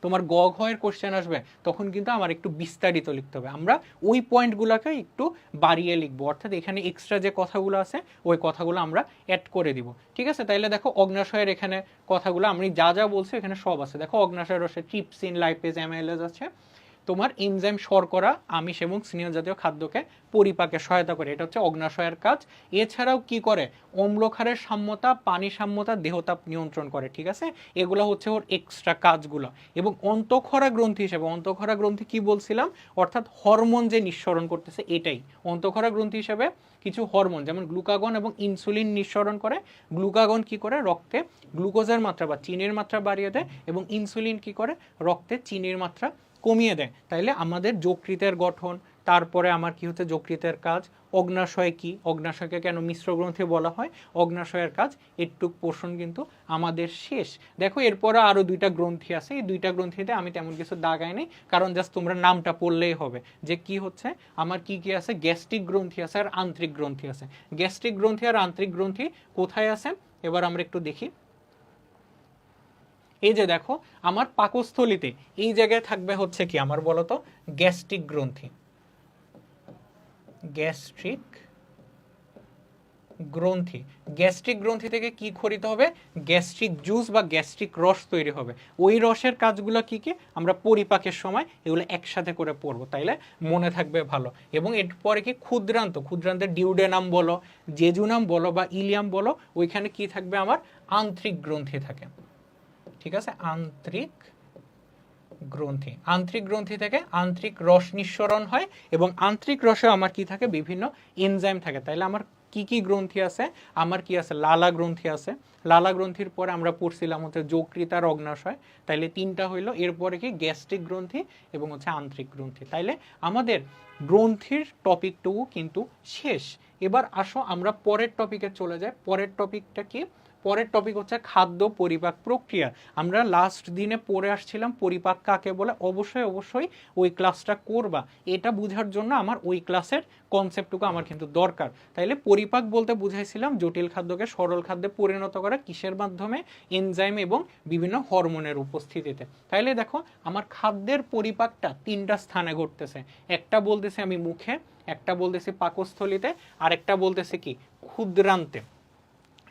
তোমার গ ঘয়ের কোশ্চেন আসবে তখন কিন্তু আমার একটু বিস্তারিত লিখতে হবে, আমরা ওই পয়েন্টগুলোকে একটু বাড়িয়ে লিখবো, অর্থাৎ এখানে এক্সট্রা যে কথাগুলো আছে ওই কথাগুলো আমরা অ্যাড করে দিব। ঠিক আছে, তাইলে দেখো অগ্নাশয়ের এখানে কথাগুলো আমি যা যা বলছি এখানে সব আছে। দেখো অগ্নাশয় রসে ট্রিপসিন, লাইপেজ, অ্যামাইলেজ আছে। তোমার এনজাইম শর্করা, আমিষ এবং স্নেহ জাতীয় খাদ্যকে পরিপাকে সহায়তা করে, এটা হচ্ছে অগ্নাশয়ের কাজ। এছাড়াও কি করে, অম্লক্ষারের সাম্যতা, পানি সাম্যতা, দেহতাপ নিয়ন্ত্রণ করে। ঠিক আছে, এগুলো হচ্ছে ওর এক্সট্রা কাজগুলো। এবং অন্তঃক্ষরা গ্রন্থি হিসেবে, অন্তঃক্ষরা গ্রন্থি কি বলছিলাম, অর্থাৎ হরমোন যে নিঃসরণ করতেছে এটাই অন্তঃক্ষরা গ্রন্থি হিসেবে। কিছু হরমোন যেমন গ্লুকাগন এবং ইনসুলিন নিঃসরণ করে। গ্লুকাগন কি করে, রক্তে গ্লুকোজের মাত্রা বা চিনির মাত্রা বাড়িয়ে দেয়, এবং ইনসুলিন কি করে, রক্তে চিনির মাত্রা কমিয়ে দেয়। তাইলে আমাদের যকৃতের গঠন, তারপরে আমার কি হচ্ছে যকৃতের কাজ, অগ্নাশয় কি, অগ্নাশয়কে কেন মিশ্র গ্রন্থি বলা হয়, অগ্নাশয়ের কাজ, এটুক পোর্শন কিন্তু আমাদের শেষ। দেখো এরপরে আরো দুইটা গ্রন্থি আছে, এই দুইটা গ্রন্থিতে আমি তেমন কিছু দাগাই নেই, কারণ জাস্ট তোমরা নামটা পড়লেই হবে যে কি হচ্ছে আমার কি কি আছে। গ্যাস্ট্রিক গ্রন্থি আছে আর আন্তরিক গ্রন্থি আছে। গ্যাস্ট্রিক গ্রন্থি আর আন্তরিক গ্রন্থি কোথায় আছে এবার আমরা একটু দেখি। এই যে দেখো আমার পাকস্থলিতে এই জায়গায় থাকবে হচ্ছে কি আমার বলতো গ্যাস্ট্রিক গ্রন্থি। গ্যাস্ট্রিক গ্রন্থি, গ্যাস্ট্রিক গ্রন্থি থেকে কি খরিত হবে, গ্যাস্ট্রিক জুস বা গ্যাস্ট্রিক রস তৈরি হবে। ওই রসের কাজগুলো কি কি আমরা পরিপাকের সময় এগুলো একসাথে করে পড়বো, তাইলে মনে থাকবে ভালো। এবং এরপরে কি ক্ষুদ্রান্ত, ক্ষুদ্রান্তের ডিউডেনাম বলো, জেজুনাম বলো বা ইলিয়াম বলো, ওইখানে কি থাকবে আমার আন্তরিক গ্রন্থি থাকে। ঠিক আছে, আন্তরিক গ্রন্থি, আন্তরিক গ্রন্থি থেকে আন্তরিক রস নিঃসরণ হয়, এবং আন্তরিক রসে আমার কি থাকে, বিভিন্ন এনজাইম থাকে। তাইলে আমার কি কি গ্রন্থি আছে, আমার কি আছে, লালা গ্রন্থি আছে। লালা গ্রন্থির পরে আমরা পড়ছিলাম হচ্ছে যকৃৎ আর অগ্নাশয়, তাইলে তিনটা হইলো। এরপরে কি গ্যাস্ট্রিক গ্রন্থি এবং হচ্ছে আন্তরিক গ্রন্থি। তাইলে আমাদের গ্রন্থির টপিকটুকু কিন্তু শেষ। এবার আসো আমরা পরের টপিকে চলে যাই। পরের টপিকটা কি, পরের টপিক হচ্ছে খাদ্য পরিপাক প্রক্রিয়া। আমরা লাস্ট দিনে পড়ে আসছিলাম পরিপাক কাকে বলে, অবশ্যই অবশ্যই ওই ক্লাসটা করবা, এটা বোঝার জন্য আমার ওই ক্লাসের কনসেপ্টটুকু আমার কিন্তু দরকার। তাইলে পরিপাক বলতে বুঝাইছিলাম জটিল খাদ্যকে সরল খাদ্যে পরিণত করা, কিসের মাধ্যমে, এনজাইম এবং বিভিন্ন হরমোনের উপস্থিতিতে। তাইলে দেখো আমার খাদ্যের পরিপাকটা তিনটা স্থানে ঘটতেছে, একটা বলতেছে আমি মুখে, একটা বলতেছি পাকস্থলিতে, আর একটা বলতেছে কি ক্ষুদ্রান্তে।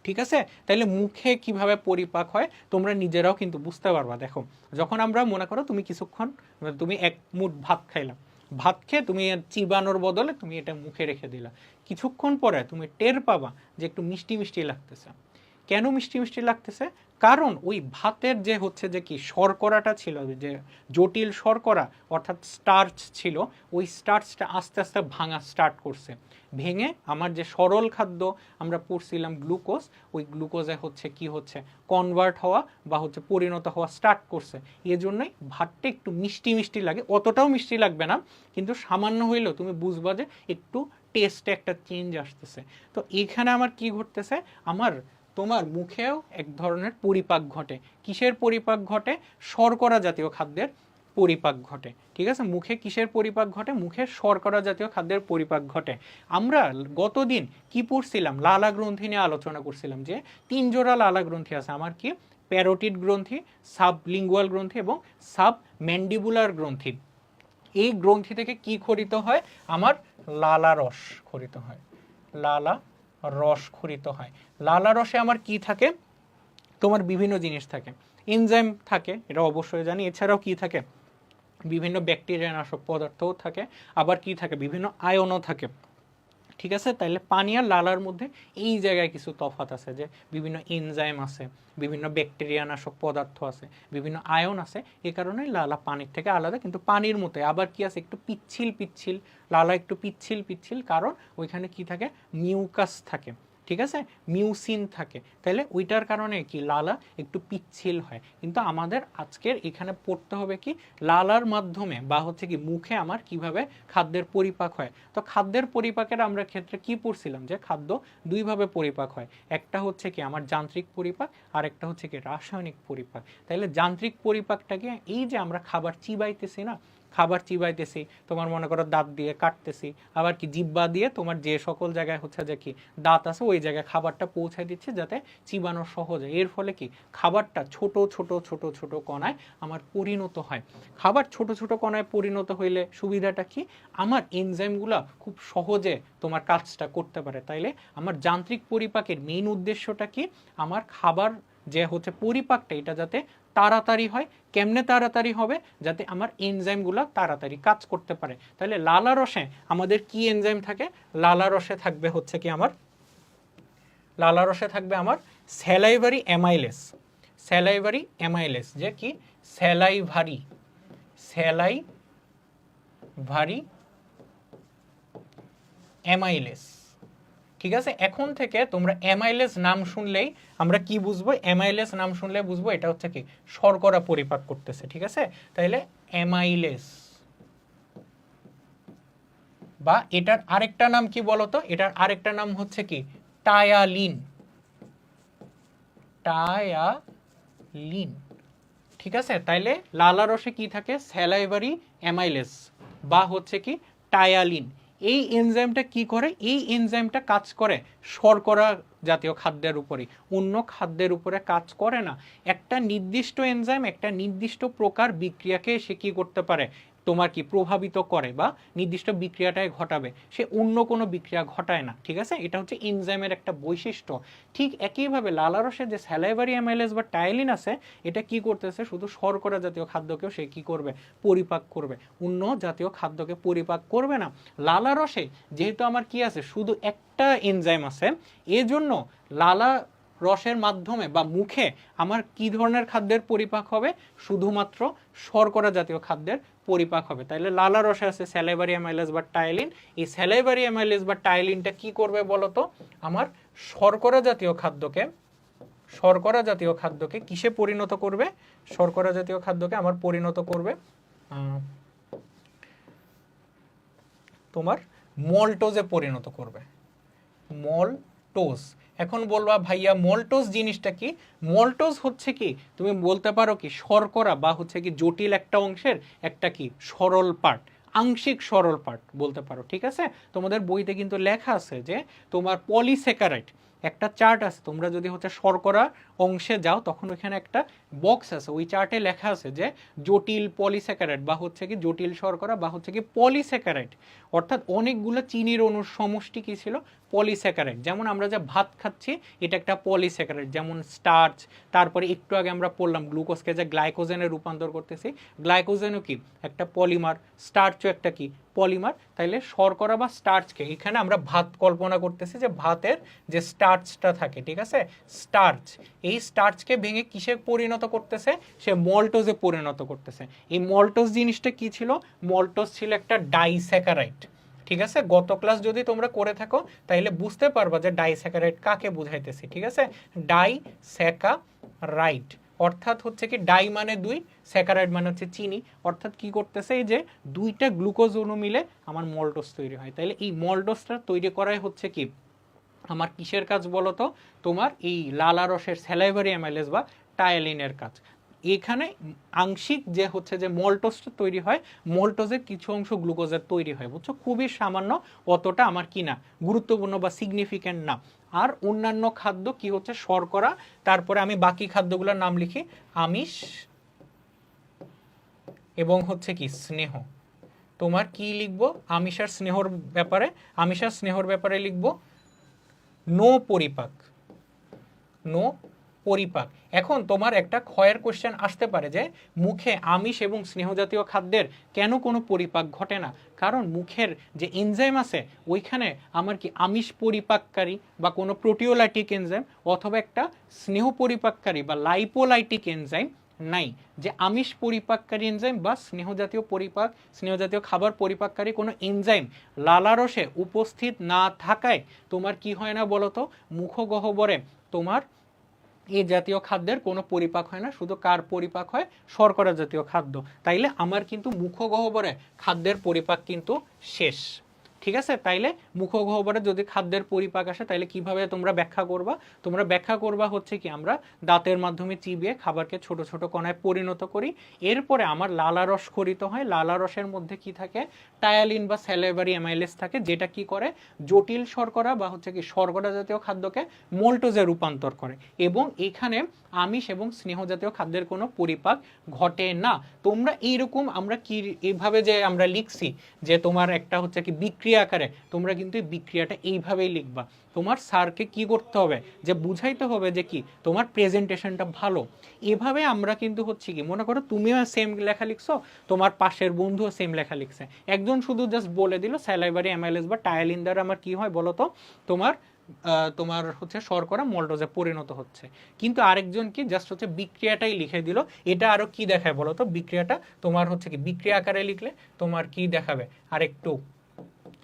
ঠিক আছে, তাহলে মুখে কিভাবে পরিপাক হয় তোমরা নিজেরাও কিন্তু বুঝতে পারবা। দেখো যখন আমরা মনে করো তুমি কিছুক্ষণ, তুমি এক মুঠ ভাত খাইলা, ভাত খেয়ে তুমি চিবানোর বদলে তুমি এটা মুখে রেখে দিলা, কিছুক্ষণ পরে তুমি টের পাবা যে একটু মিষ্টি মিষ্টি লাগতেছে। কেন মিষ্টি মিষ্টি লাগতেছে, কারণ ওই ভাতের যে হচ্ছে যে কি শর্করাটা ছিল, যে জটিল শর্করা অর্থাৎ স্টার্চ ছিল, ওই স্টার্চটা আস্তে আস্তে ভাঙা স্টার্ট করছে। ভেঙে আমার যে সরল খাদ্য আমরা পড়ছিলাম গ্লুকোজ, ওই গ্লুকোজে হচ্ছে কি হচ্ছে কনভার্ট হওয়া বা হচ্ছে পরিণত হওয়া স্টার্ট করছে। এজন্যই ভাতটা একটু মিষ্টি মিষ্টি লাগে, অতটাও মিষ্টি লাগবে না, কিন্তু সামান্য হইলেও তুমি বুঝবা যে একটু টেস্টে একটা চেঞ্জ আসতেছে। তো এখানে আমার কি ঘটতেছে, আমার তোমার মুখেও এক ধরনের পরিপাক ঘটে। কিসের পরিপাক ঘটে, শর্করা জাতীয় খাদ্যের পরিপাক ঘটে। ঠিক আছে, মুখে কিসের পরিপাক ঘটে, মুখে শর্করা জাতীয় খাদ্যের পরিপাক ঘটে। আমরা গতদিন কি পড়ছিলাম, লালা গ্রন্থি নিয়ে আলোচনা করছিলাম যে তিন জোড়া লালা গ্রন্থি আছে আমার, কি প্যারোটিড গ্রন্থি, সাবলিঙ্গুয়াল গ্রন্থি এবং সাবম্যান্ডিবুলার গ্রন্থি। এই গ্রন্থি থেকে কি খরিত হয়, আমার লালা রস খরিত হয়, লালা রস খরিত হয়। লালা রসে আমার কি থাকে, তোমার বিভিন্ন জিনিস থাকে, এনজাইম থাকে, এটা অবশ্যই জানি। এছাড়াও কি থাকে, বিভিন্ন ব্যাকটেরিয়া নাশক পদার্থও থাকে, আবার কি থাকে, বিভিন্ন আয়নও থাকে। ঠিক আছে, তাহলে পানি আর লালার মধ্যে এই জায়গায় কিছু তফাৎ আছে, যে বিভিন্ন এনজাইম আছে, বিভিন্ন ব্যাকটেরিয়া নাশক পদার্থ আছে, বিভিন্ন আয়ন আছে, এ কারণে লালা পানির থেকে আলাদা, কিন্তু পানির মতো আবার কি আছে, একটু পিচ্ছিল পিচ্ছিল, লালা একটু পিচ্ছিল পিচ্ছিল, কারণ ওইখানে কি থাকে, মিউকাস থাকে। ঠিক আছে, মিউসিন থাকে, তাহলে ওইটার কারণে কি লালা একটু পিচ্ছিল হয়। কিন্তু আমাদের আজকের এখানে পড়তে হবে কি, লালার মাধ্যমে বা হচ্ছে কি মুখে আমার কিভাবে খাদ্যের পরিপাক হয়। তো খাদ্যের পরিপাকের আমরা ক্ষেত্রে কি পড়ছিলাম, যে খাদ্য দুইভাবে পরিপাক হয়, একটা হচ্ছে কি আমার যান্ত্রিক পরিপাক, আর একটা হচ্ছে কি রাসায়নিক পরিপাক। তাহলে যান্ত্রিক পরিপাকটাকে এই যে আমরা খাবার চিবাইতেছি না, খাবার চিবাইতেছি, তোমার মনে করো দাঁত দিয়ে কাটতেছি, আবার কি জিহ্বা দিয়ে তোমার যে সকল জায়গায় হচ্ছে যে কি দাঁত আছে ওই জায়গায় খাবারটা পৌঁছায় দিচ্ছে যাতে চিবানো সহজ হয়। এর ফলে কি খাবারটা ছোট ছোট ছোট ছোট কণায় আমার পরিণত হয়। খাবার ছোট ছোট কণায় পরিণত হইলে সুবিধাটা কি, আমার এনজাইমগুলো খুব সহজে তোমার কাজটা করতে পারে। তাইলে আমার যান্ত্রিক পরিপাকের মেইন উদ্দেশ্যটা কি, আমার খাবার যে হচ্ছে পরিপাকটা এটা যাতে তাড়াতাড়ি হয়। কেমনে তাড়াতাড়ি হবে, যাতে আমার এনজাইমগুলো তাড়াতাড়ি কাজ করতে পারে। তাহলে লালারসে আমাদের কি এনজাইম থাকে, লালারসে থাকবে হচ্ছে কি আমার লালারসে থাকবে আমার স্যালাইভারি অ্যামাইলেস। স্যালাইভারি অ্যামাইলেস যে কি স্যালাইভারি অ্যামাইলেস, ঠিক আছে। এখন থেকে তোমরা অ্যামাইলেস নাম শুনলেই আমরা কি বুঝবো, অ্যামাইলেস নাম শুনলে বুঝবো এটা হচ্ছে কি শর্করা পরিপাক করতেছে, ঠিক আছে। তাহলে অ্যামাইলেস, বা এটার আরেকটা নাম কি বলতো, এটার আরেকটা নাম হচ্ছে কি টায়ালিন। ঠিক আছে। তাইলে লালারসে কি থাকে, স্যালাইভারি অ্যামাইলেস বা হচ্ছে কি টায়ালিন। এই এনজাইমটা কি করে, এই এনজাইমটা কাজ করে শর্করা জাতীয় খাদ্যের উপরে, অন্য খাদ্যের উপরে কাজ করে না। একটা নির্দিষ্ট এনজাইম একটা নির্দিষ্ট প্রকার বিক্রিয়াকে সে কি করতে পারে, তোমার কি প্রভাবিত করে বা নির্দিষ্ট বিক্রিয়াটাই ঘটাবে, সে অন্য কোনো বিক্রিয়া ঘটায় না, ঠিক আছে। এটা হচ্ছে এনজাইমের একটা বৈশিষ্ট্য। ঠিক একইভাবে লালারসের যে স্যালাইভারি অ্যামাইলেস বা টায়ালিন আছে, এটা কি করতেছে, শুধু শর্করা জাতীয় খাদ্যকেও সে কি করবে, পরিপাক করবে, অন্য জাতীয় খাদ্যকে পরিপাক করবে না। লালারসে যেহেতু আমার কি আছে, শুধু একটা এনজাইম আছে, এজন্য লালা রসের মাধ্যমে বা মুখে আমার কি ধরনের খাদ্যের পরিপাক হবে, শুধুমাত্র শর্করা জাতীয় খাদ্যের পরিপাক হবে। তাইলে লালা রসে আছে স্যালাইভারি অ্যামাইলেস বা টায়ালিন। এই স্যালাইভারি অ্যামাইলেস বা টায়ালিনটা কি করবে বলতো, আমার শর্করা জাতীয় খাদ্যকে কিসে পরিণত করবে, শর্করা জাতীয় খাদ্যকে আমার পরিণত করবে তোমার মল্টোজে পরিণত করবে, মল্টোজ। এখন বলবা ভাইয়া মল্টোজ জিনিসটা কি, মল্টোজ হচ্ছে কি, তুমি বলতে পারো কি শর্করা বা হচ্ছে কি জটিল একটা অংশের একটা কি সরল পার্ট, আংশিক সরল পার্ট বলতে পারো, ঠিক আছে। তোমাদের বইতে কিন্তু লেখা আছে যে তোমার পলিস্যাকারাইড একটা চার্ট আছে, তোমরা যদি হচ্ছে শর্করা অংশে যাও তখন ওইখানে একটা বক্স আছে, ওই চার্টে লেখা আছে যে জটিল পলিস্যাকারাইড বা হচ্ছে কি জটিল শর্করা বা হচ্ছে কি পলিস্যাকারাইড, অর্থাৎ অনেকগুলো চিনির অণুর সমষ্টি কি ছিল, পলিস্যাকারাইড। যেমন আমরা যে ভাত খাচ্ছি এটা একটা পলিস্যাকারাইড, যেমন স্টার্চ, তারপরে একটু আগে আমরা পড়লাম গ্লুকোজকে যে গ্লাইকোজেনে রূপান্তর করতেছি, গ্লাইকোজেনও কি একটা পলিমার, স্টার্চও একটা কি পলিমার। তাইলে শর্করা বা স্টার্চকে এখানে আমরা ভাত কল্পনা করতেছি যে ভাতের যে স্টার্চটা থাকে, ঠিক আছে, স্টার্চ, এই স্টার্চকে ভেঙে কিসে পরিণত করতেছে, সে মল্টোজে পরিণত করতেছে। এই মল্টোজ জিনিসটা কি ছিল, মল্টোজ ছিল একটা ডাইস্যাকারাইড, ঠিক আছে। গত ক্লাস যদি তোমরা করে থাকো তাহলে বুঝতে পারবা যে ডাইস্যাকারাইড কাকে বুঝাইতেছি, ঠিক আছে। ডাইস্যাকারাইড অর্থাৎ হচ্ছে কি ডাই মানে দুই, স্যাকারাইড মানে হচ্ছে চিনি, অর্থাৎ কি করতেছে, এই যে দুইটা গ্লুকোজ অণু মিলে আমার মল্টোজ তৈরি হয়। তাহলে এই মল্টোজটা তৈরি করাই হচ্ছে কি আমার কিসের কাজ বলতো, তোমার এই লালারসের স্যালাইভারি অ্যামাইলেস বা টায়ালিনের কাজ। এখানে আংশিক যে হচ্ছে যে মল্টোজটা তৈরি হয়, মল্টোজের কিছু অংশ গ্লুকোজের তৈরি হয়, বুঝছো, খুবই সামান্য, অতটা আমার কি না গুরুত্বপূর্ণ বা সিগনিফিক্যান্ট না। আর অন্যান্য খাদ্য কি হচ্ছে শর্করা, তারপরে আমি বাকি খাদ্যগুলোর নাম লিখি, আমিষ এবং হচ্ছে কি স্নেহ। তোমার কি লিখবো, আমিষ আর স্নেহর ব্যাপারে, আমিষ আর স্নেহর ব্যাপারে লিখবো নো পরিপাক। এখন তোমার একটা ক্ষয়ের কোশ্চেন আসতে পারে যে মুখে আমিষ এবং স্নেহ জাতীয় খাদ্যের কেন কোনো পরিপাক ঘটে না, কারণ মুখের যে এনজাইম আছে ওইখানে আমার কি আমিষ পরিপাককারী বা কোনো প্রোটিওলাইটিক এনজাইম অথবা একটা স্নেহ পরিপাককারী বা লাইপোলাইটিক এনজাইম নাই। যে আমিষ পরিপাককারী এনজাইম বা স্নেহ জাতীয় খাবার পরিপাককারী কোনো এনজাইম লালারসে উপস্থিত না থাকায় তোমার কি হয় না বলতো, মুখগহ্বরে তোমার এই জাতীয় খাদ্যের কোনো পরিপাক হয় না, শুধু কার পরিপাক হয়, শর্করা জাতীয় খাদ্য। তাইলে আমার কিন্তু মুখগহ্বরে খাদ্যের পরিপাক কিন্তু শেষ, ঠিক আছে? তাইলে মুখগহ্বরে যদি খাদ্যের পরিপাক আসে তাইলে কিভাবে তোমরা ব্যাখ্যা করবা? তোমরা ব্যাখ্যা করবা হচ্ছে কি, আমরা দাঁতের মাধ্যমে চিবিয়ে খাবারকে ছোট ছোট কণায় পরিণত করি, এরপরে আমার লালারস স্খলিত হয়, লালারসের মধ্যে কি থাকে, টায়ালিন বা স্যালাইভারি অ্যামাইলেজ থাকে, যেটা কি করে জটিল শর্করা বা হচ্ছে কি শর্করা জাতীয় খাদ্যকে মোল্টোজে রূপান্তর করে, এবং এখানে আমিষ এবং স্নেহ জাতীয় খাদ্যের কোনো পরিপাক ঘটে না। তোমরা এইরকম আমরা কি এইভাবে যে আমরা লিখছি যে তোমার একটা হচ্ছে কি বিক্রিয়া আকারে, তোমরা কিন্তু এই বিক্রিয়াটা এইভাবেই লিখবা। তোমার স্যারকে কি করতে হবে, যে বুঝাইতে হবে যে কি তোমার প্রেজেন্টেশনটা ভালো। এভাবে আমরা কিন্তু হচ্ছে কি, মনে করো তুমিও সেম লেখা লিখছো, তোমার পাশের বন্ধুও সেম লেখা লিখছে, একজন শুধু জাস্ট বলে দিল স্যালাইভারি অ্যামাইলেজ বা টায়ালিন দ্বারা আমার কি হয় বলো তো, তোমার তোমার হচ্ছে শর্করা মল্টোজে পরিণত হচ্ছে, কিন্তু আরেকজন কি জাস্ট হচ্ছে বিক্রিয়াটাই লিখে দিল। এটা আরো কি দেখায় বলো তো, বিক্রিয়াটা তোমার হচ্ছে কি বিক্রিয়া আকারে লিখলে তোমার কি দেখাবে, আরেকটু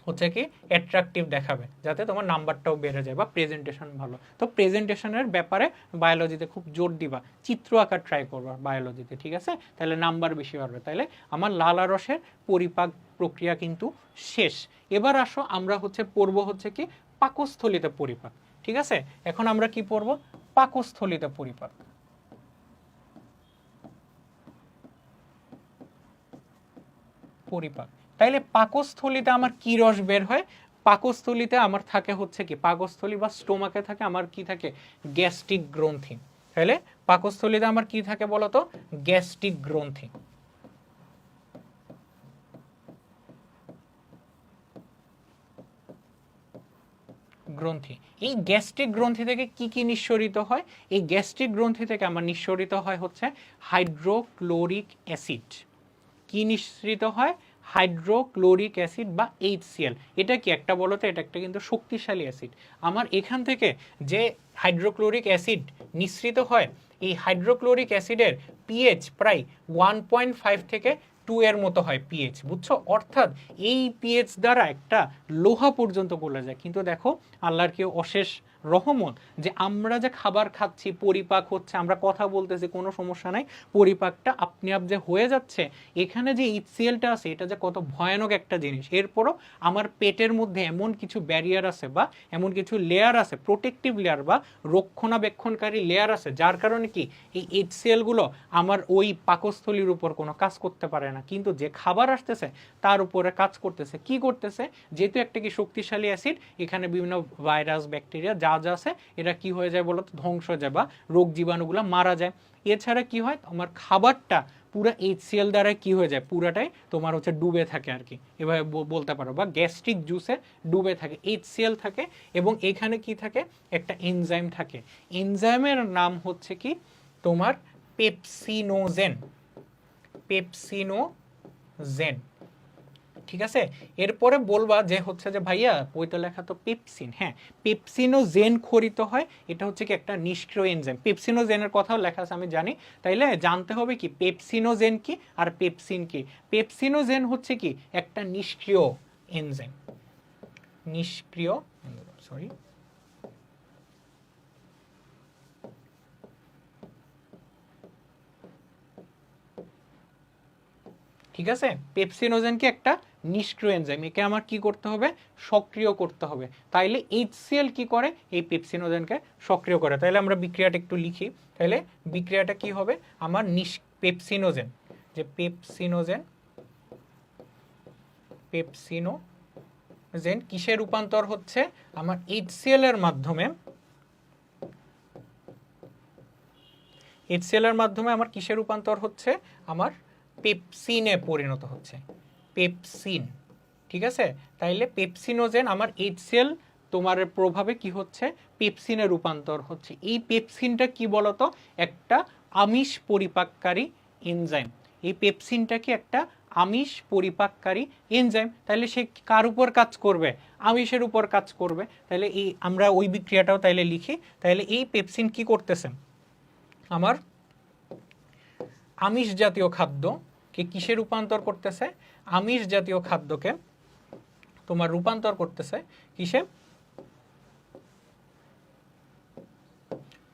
হচ্ছে কি অ্যাট্রাকটিভ দেখাবে, যাতে তোমার নাম্বারটাও বেড়ে যায় বা প্রেজেন্টেশন ভালো। তো প্রেজেন্টেশনের ব্যাপারে বায়োলজিতে খুব জোর দিবা, চিত্র আঁকার ট্রাই করবা বায়োলজিতে, ঠিক আছে? তাহলে নাম্বার বেশি পারবে। তাহলে আমার লালারসের পরিপাক প্রক্রিয়া কিন্তু শেষ। এবার আসো আমরা হচ্ছে পড়ব হচ্ছে কি পাকস্থলিতে পরিপাক, ঠিক আছে? এখন আমরা কি পড়ব, পাকস্থলিতে পরিপাক। পরিপাক, তাইলে পাকস্থলিতে আমার কি রস বের হয়? পাকস্থলিতে আমার থাকে হচ্ছে কি, পাকস্থলী বা স্টোমাকে থাকে আমার কি থাকে, গ্যাস্ট্রিক গ্রন্থি। তাহলে পাকস্থলিতে আমার কি থাকে বলতো, গ্যাস্ট্রিক গ্রন্থি। গ্রন্থি, এই গ্যাস্ট্রিক গ্রন্থি থেকে কি কি নিঃসরিত হয়? এই গ্যাস্ট্রিক গ্রন্থি থেকে আমার নিঃসরিত হয় হচ্ছে হাইড্রোক্লোরিক অ্যাসিড। কি নিঃসৃত হয়? হাইড্রোক্লোরিক অ্যাসিড বা HCl। এটা কি একটা বলো তো, এটা একটা কিন্তু শক্তিশালী অ্যাসিড। আমার এখান থেকে যে হাইড্রোক্লোরিক অ্যাসিড নিঃসৃত হয়, এই হাইড্রোক্লোরিক অ্যাসিডের পিএইচ প্রায় 1.5 থেকে 2 এর মতো হয় পিএইচ, বুঝছো? অর্থাৎ এই পিএইচ দ্বারা একটা লোহা পর্যন্ত গলে যায়। কিন্তু দেখো আল্লাহর কি অশেষ রহমত, যে আমরা যে খাবার খাচ্ছি, পরিপাক হচ্ছে, আমরা কথা বলতেছি, কোনো সমস্যা নাই, পরিপাকটা আপনি আপ যে হয়ে যাচ্ছে। এখানে যে HClটা আছে, এটা যে কত ভয়ানক একটা জিনিস, এরপরও আমার পেটের মধ্যে এমন কিছু ব্যারিয়ার আছে বা এমন কিছু লেয়ার আছে, প্রোটেক্টিভ লেয়ার বা রক্ষণাবেক্ষণকারী লেয়ার আছে, যার কারণে কি এই HCl গুলো আমার ওই পাকস্থলীর উপর কোনো কাজ করতে পারে না, কিন্তু যে খাবার আসতেছে তার উপরে কাজ করতেছে। কি করতেছে? যেহেতু একটা কি শক্তিশালী অ্যাসিড, এখানে বিভিন্ন ভাইরাস ব্যাকটেরিয়া যা যা আছে এরা কি হয়ে যায় বলতো, ধ্বংস হয়ে যায় বা রোগ জীবাণুগুলো মারা যায়। এছাড়া কি হয়, আমার খাবারটা পুরো HCl দ্বারা কি হয়ে যায়, পুরাটাই তোমার হচ্ছে ডুবে থাকে আর কি, এভাবে বলতে পারো, বা গ্যাস্ট্রিক জুসে ডুবে থাকে, HCl থাকে। এবং এখানে কি থাকে, একটা এনজাইম থাকে, এনজাইমের নাম হচ্ছে কি তোমার পেপসিনোজেন। পেপসিনোজেন, ঠিক আছে? এরপরে বলবা যে হচ্ছে যে ভাইয়া বইতে লেখা তো পেপসিন। হ্যাঁ, পেপসিনোজেন খরিত হয়, এটা হচ্ছে কি একটা নিষ্ক্রিয় এনজাইম। পেপসিনোজেনের কথাও লেখা আছে আমি জানি, তাইলে জানতে হবে কি পেপসিনোজেন কি আর পেপসিন কি। পেপসিনোজেন হচ্ছে কি একটা নিষ্ক্রিয় এনজাইম, নিষ্ক্রিয়, সরি, ঠিক আছে? পেপসিনোজেন কি একটা নিষ্ক্রিয় এনজাইম, একে আমার কি করতে হবে, সক্রিয় করতে হবে। তাইলে HCl কি করে, এই পেপসিনোজেনকে সক্রিয় করে। তাইলে আমরা বিক্রিয়াটা একটু লিখি, তাইলে বিক্রিয়াটা কি হবে, আমার পেপসিনোজেন, যে পেপসিনোজেন, পেপসিনোজেন কিসে রূপান্তর হচ্ছে, আমার HCl এর মাধ্যমে, HCl এর মাধ্যমে আমার কিসে রূপান্তর হচ্ছে, আমার পেপসিনে পরিণত হচ্ছে, পেপসিন, ঠিক আছে? তাইলে পেপসিনোজেন আমার HCl তোমার প্রভাবে কি হচ্ছে, পেপসিনে রূপান্তর হচ্ছে। এই পেপসিনটা কি বলতো, একটা আমিষ পরিপাককারী এনজাইম। এই পেপসিনটা কি একটা আমিষ পরিপাককারী এনজাইম। তাহলে সে কার উপর কাজ করবে, আমিষের উপর কাজ করবে। তাহলে এই আমরা ওই বিক্রিয়াটাও তাইলে লিখি। তাহলে এই পেপসিন কি করতেছে, আমার আমিষ জাতীয় খাদ্যকে কিসে রূপান্তর করতেছে, আমিষ জাতীয় খাদ্যকে তোমার রূপান্তর করতেছে কিসে,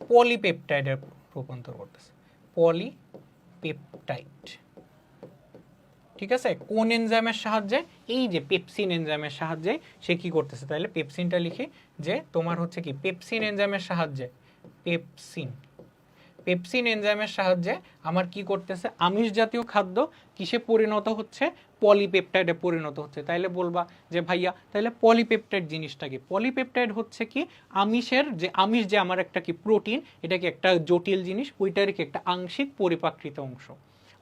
পলিপেপটাইডে রূপান্তর করতেছে, পলিপেপটাইড। ঠিক আছে, কোন এনজাইমের সাহায্যে? এই যে পেপসিন এনজাইমের সাহায্যে সে কি করতেছে, তাহলে পেপসিনটা লিখি যে তোমার হচ্ছে কি পেপসিন এনজাইমের সাহায্যে, পেপসিন পেপসিন এনজাইমের সাহায্যে আমার কি করতেছে, আমিষ জাতীয় খাদ্য কিসে পরিণত হচ্ছে, পলিপেপটাইডে পরিণত হচ্ছে। তাইলে বলবা যে ভাইয়া তাহলে পলিপেপটাইড জিনিসটা কি? পলিপেপটাইড হচ্ছে কি আমিষের যে আমিষ যে আমার একটা কি প্রোটিন, এটা কি একটা জটিল জিনিস, ওইটার কি একটা আংশিক পরিপাকৃত অংশ।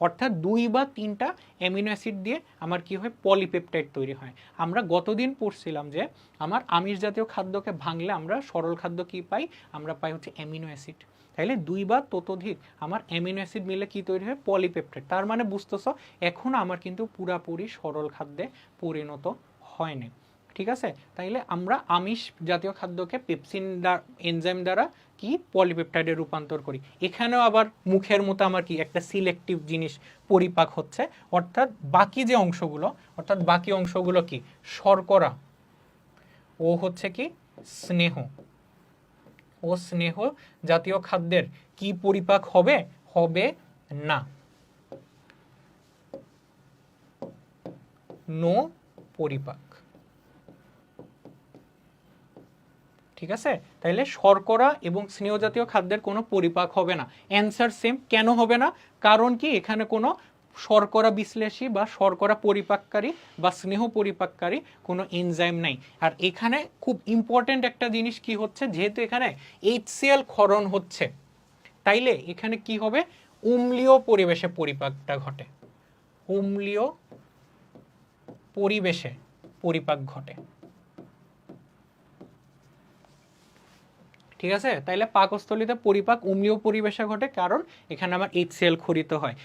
অর্থাৎ 2 বা 3টা অ্যামিনো অ্যাসিড দিয়ে আমার কি হয়, পলিপেপটাইড তৈরি হয়। আমরা গতদিন পড়ছিলাম যে আমার আমিষ জাতীয় খাদ্যকে ভাঙলে আমরা সরল খাদ্য কি পাই, আমরা পাই হচ্ছে অ্যামিনো অ্যাসিড। তাইলে 2 বা ততোধিক আমার অ্যামিনো অ্যাসিড মিলে কি তৈরি হয়, পলিপেপটাইড। তার মানে বুঝতেছ এখন আমার কিন্তু পুরাপুরি সরল খাদ্যে পরিণত হয়নি। ঠিক আছে, তাইলে আমরা আমিষ জাতীয় খাদ্যকে পেপসিন এনজাইম দ্বারা কি পলিপেপটাইডে রূপান্তর করি। এখানেও আবার মুখের মতো আমার কি একটা সিলেক্টিভ জিনিস পরিপাক হচ্ছে, অর্থাৎ বাকি যে অংশগুলো, অর্থাৎ বাকি অংশগুলো কি শর্করা ও হচ্ছে কি স্নেহ ও স্নেহ জাতীয় খাদ্যের কি পরিপাক হবে, হবে না, নো পরিপাক। ঠিক আছে, তাইলে শর্করা এবং স্নেহ জাতীয় খাদ্যের কোনো পরিপাক হবে না। Answer same. কেন হবে না? কারণ কি এখানে কোনো শর্করা বিশ্লেষী বা শর্করা পরিপাককারী বা স্নেহ পরিপাককারী কোনো এনজাইম নাই। আর এখানে খুব ইম্পর্টেন্ট একটা জিনিস কি হচ্ছে, যেহেতু এখানে HCl ক্ষরণ হচ্ছে, তাইলে এখানে কি হবে, অম্লীয় পরিবেশে পরিপাকটা ঘটে, অম্লীয় পরিবেশে পরিপাক ঘটে। ঠিক আছে, তাইলে পাকস্থলীতে পরিপাক অম্লীয় পরিবেশে ঘটে, কারণ এখানে আমার HCl ক্ষরিত হয়।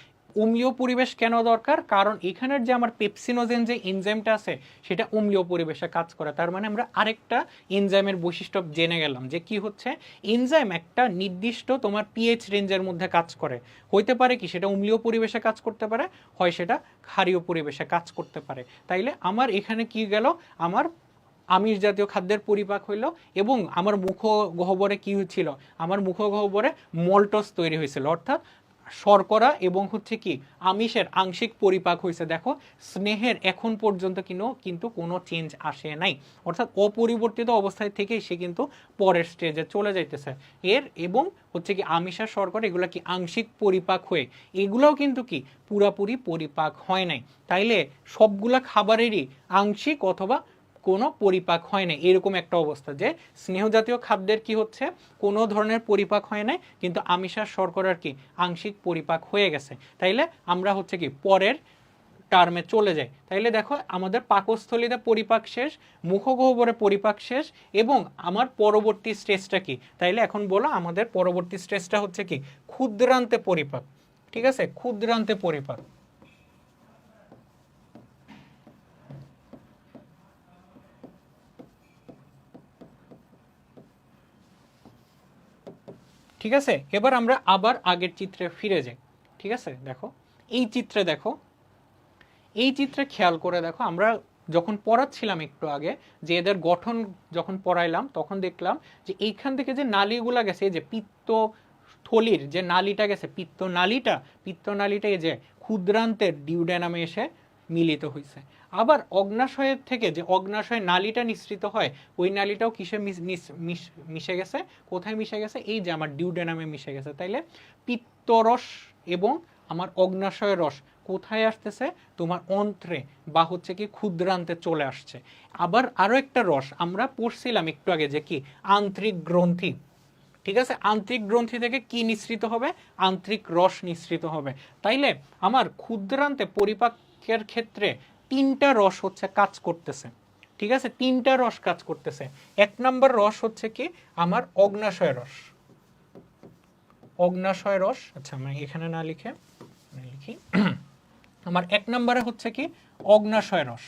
অম্লীয় পরিবেশ কেন দরকার? কারণ এখানের যে আমার পেপসিনোজেন যে এনজাইমটা আছে সেটা অম্লীয় পরিবেশে কাজ করে। তার মানে আমরা আরেকটা এনজাইমের বৈশিষ্ট্য জেনে গেলাম, যে কি হচ্ছে এনজাইম একটা নির্দিষ্ট তোমার পিএইচ রেঞ্জের মধ্যে কাজ করে। হইতে পারে কি সেটা অম্লীয় পরিবেশে কাজ করতে পারে, হয় সেটা ক্ষারীয় পরিবেশে কাজ করতে পারে। তাইলে আমার এখানে কি গেল, আমার আমিষ জাতীয় খাদ্যের পরিপাক হইল এবং আমার মুখগহ্বরে কি হয়েছিল, আমার মুখগহ্বরে মল্টস তৈরি হয়েছিল, অর্থাৎ শর্করা এবং হচ্ছে কি আমিষের আংশিক পরিপাক হয়েছে। দেখো স্নেহের এখন পর্যন্ত কিন্তু কোনো চেঞ্জ আসে নাই, অর্থাৎ অপরিবর্তিত অবস্থায় থেকেই সে কিন্তু পরের স্টেজে চলে যাইতেছে। এর এবং হচ্ছে কি আমিষ আর শর্করা এগুলো কি আংশিক পরিপাক হয়ে এগুলোও কিন্তু কি পুরাপুরি পরিপাক হয় নাই। তাইলে সবগুলা খাবারেরই আংশিক অথবা কোনো পরিপাক হয় না, এরকম একটা অবস্থা যে স্নেহ জাতীয় খাদ্যের কি হচ্ছে কোনো ধরনের পরিপাক হয় না, কিন্তু আমিষ আর শর্করার কি আংশিক পরিপাক হয়ে গেছে। তাইলে আমরা হচ্ছে কি পরের টার্মে চলে যাই। তাইলে দেখো আমাদের পাকস্থলীতে পরিপাক শেষ, মুখগহ্বরে পরিপাক শেষ, এবং আমার পরবর্তী স্টেজটা কি, তাইলে এখন বলো আমাদের পরবর্তী স্টেজটা হচ্ছে কি ক্ষুদ্রান্তে পরিপাক। ঠিক আছে, ক্ষুদ্রান্তে পরিপাক। ঠিক আছে, এবার আমরা আবার আগের চিত্রে ফিরে যাই। ঠিক আছে, দেখো এই চিত্রে, দেখো এই চিত্রে খেয়াল করে দেখো, আমরা যখন পড়াচ্ছিলাম একটু আগে যে এদের গঠন যখন পড়াইলাম তখন দেখলাম যে এইখান থেকে যে নালীগুলা গেছে, এই যে পিত্ত থলির যে নালীটা গেছে, পিত্তনালীটা এই যে ক্ষুদ্রান্তের ডিউডেনামে এসে মিলিত হয়েছে। আবার অগ্নাশয়ের থেকে যে অগ্নাশয় নালীটা নিঃসৃত হয়, ওই নালীটাও কিসে মিশে গেছে, কোথায় মিশে গেছে, এই যে আমার ডিউডেনামে মিশে গেছে। তাইলে পিত্তরস এবং আমার অগ্নাশয় রস কোথায় আসতেছে, তোমার অন্ত্রে বা হচ্ছে কি ক্ষুদ্রান্তে চলে আসছে। আবার আরো একটা রস আমরা পড়ছিলাম একটু আগে যে কি আন্ত্রিক গ্রন্থি। ঠিক আছে, আন্ত্রিক গ্রন্থি থেকে কি নিঃসৃত হবে, আন্ত্রিক রস নিঃসৃত হবে। তাইলে আমার ক্ষুদ্রান্তে পরিপাকের ক্ষেত্রে 3টা রস হচ্ছে কাজ করতেছে। ঠিক আছে, 3টা রস কাজ করতেছে। 1 নম্বর রস হচ্ছে কি আমার অগ্নাশয় রস, অগ্নাশয় রস। আচ্ছা আমি এখানে না লিখে লিখি, আমার 1 নম্বরে হচ্ছে কি অগ্নাশয় রস।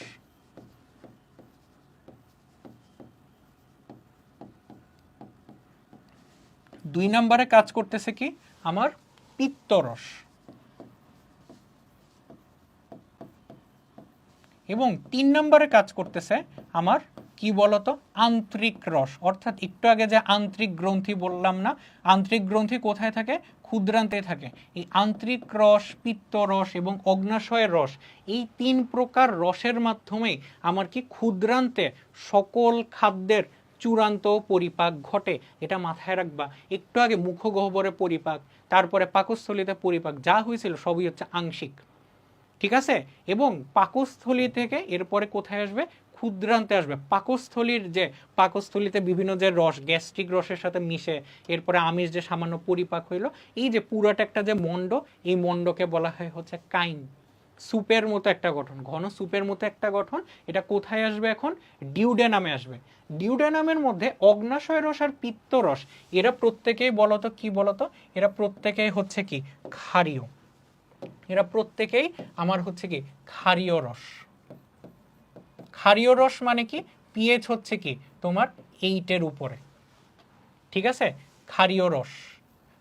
2 নম্বরে কাজ করতেছে কি আমার পিত্তরস, এবং 3 নম্বরে কাজ করতেছে আমার কি বলতো আন্ত্রিক রস। অর্থাৎ একটু আগে যে আন্ত্রিক গ্রন্থি বললাম না, আন্ত্রিক গ্রন্থি কোথায় থাকে, ক্ষুদ্রান্তে থাকে। এই আন্তরিক রস, পিত্তরস এবং অগ্নাশয়ের রস, এই 3 প্রকার রসের মাধ্যমে আমার কি ক্ষুদ্রান্তে সকল খাদ্যের চূড়ান্ত পরিপাক ঘটে। এটা মাথায় রাখবা। একটু আগে মুখগহ্বরে পরিপাক, তারপরে পাকস্থলীতে পরিপাক, যা হয়েছিল সবই হচ্ছে আংশিক, ঠিক আছে। এবং পাকস্থলী থেকে এরপরে কোথায় আসবে? ক্ষুদ্রান্তে আসবে। পাকস্থলীতে বিভিন্ন যে রস, গ্যাস্ট্রিক রসের সাথে মিশে এরপরে আমিষ যে সামান্য পরিপাক হইলো, এই যে পুরাটা একটা যে মণ্ড, এই মণ্ডকে বলা হয় হচ্ছে কাইম। সুপের মতো একটা গঠন, ঘন সুপের মতো একটা গঠন। এটা কোথায় আসবে? এখন ডিউডেনামে আসবে। ডিউডেনামের মধ্যে অগ্নাশয় রস আর পিত্তরস, এরা প্রত্যেকেই বলতো কি বলতো, এরা প্রত্যেকেই হচ্ছে কি ক্ষারীয়। এরা প্রত্যেকেই আমার হচ্ছে কি ক্ষারীয় রস। ক্ষারীয় রস মানে কি? পিএইচ হচ্ছে কি তোমার 8 উপরে, ঠিক আছে। ক্ষারীয় রস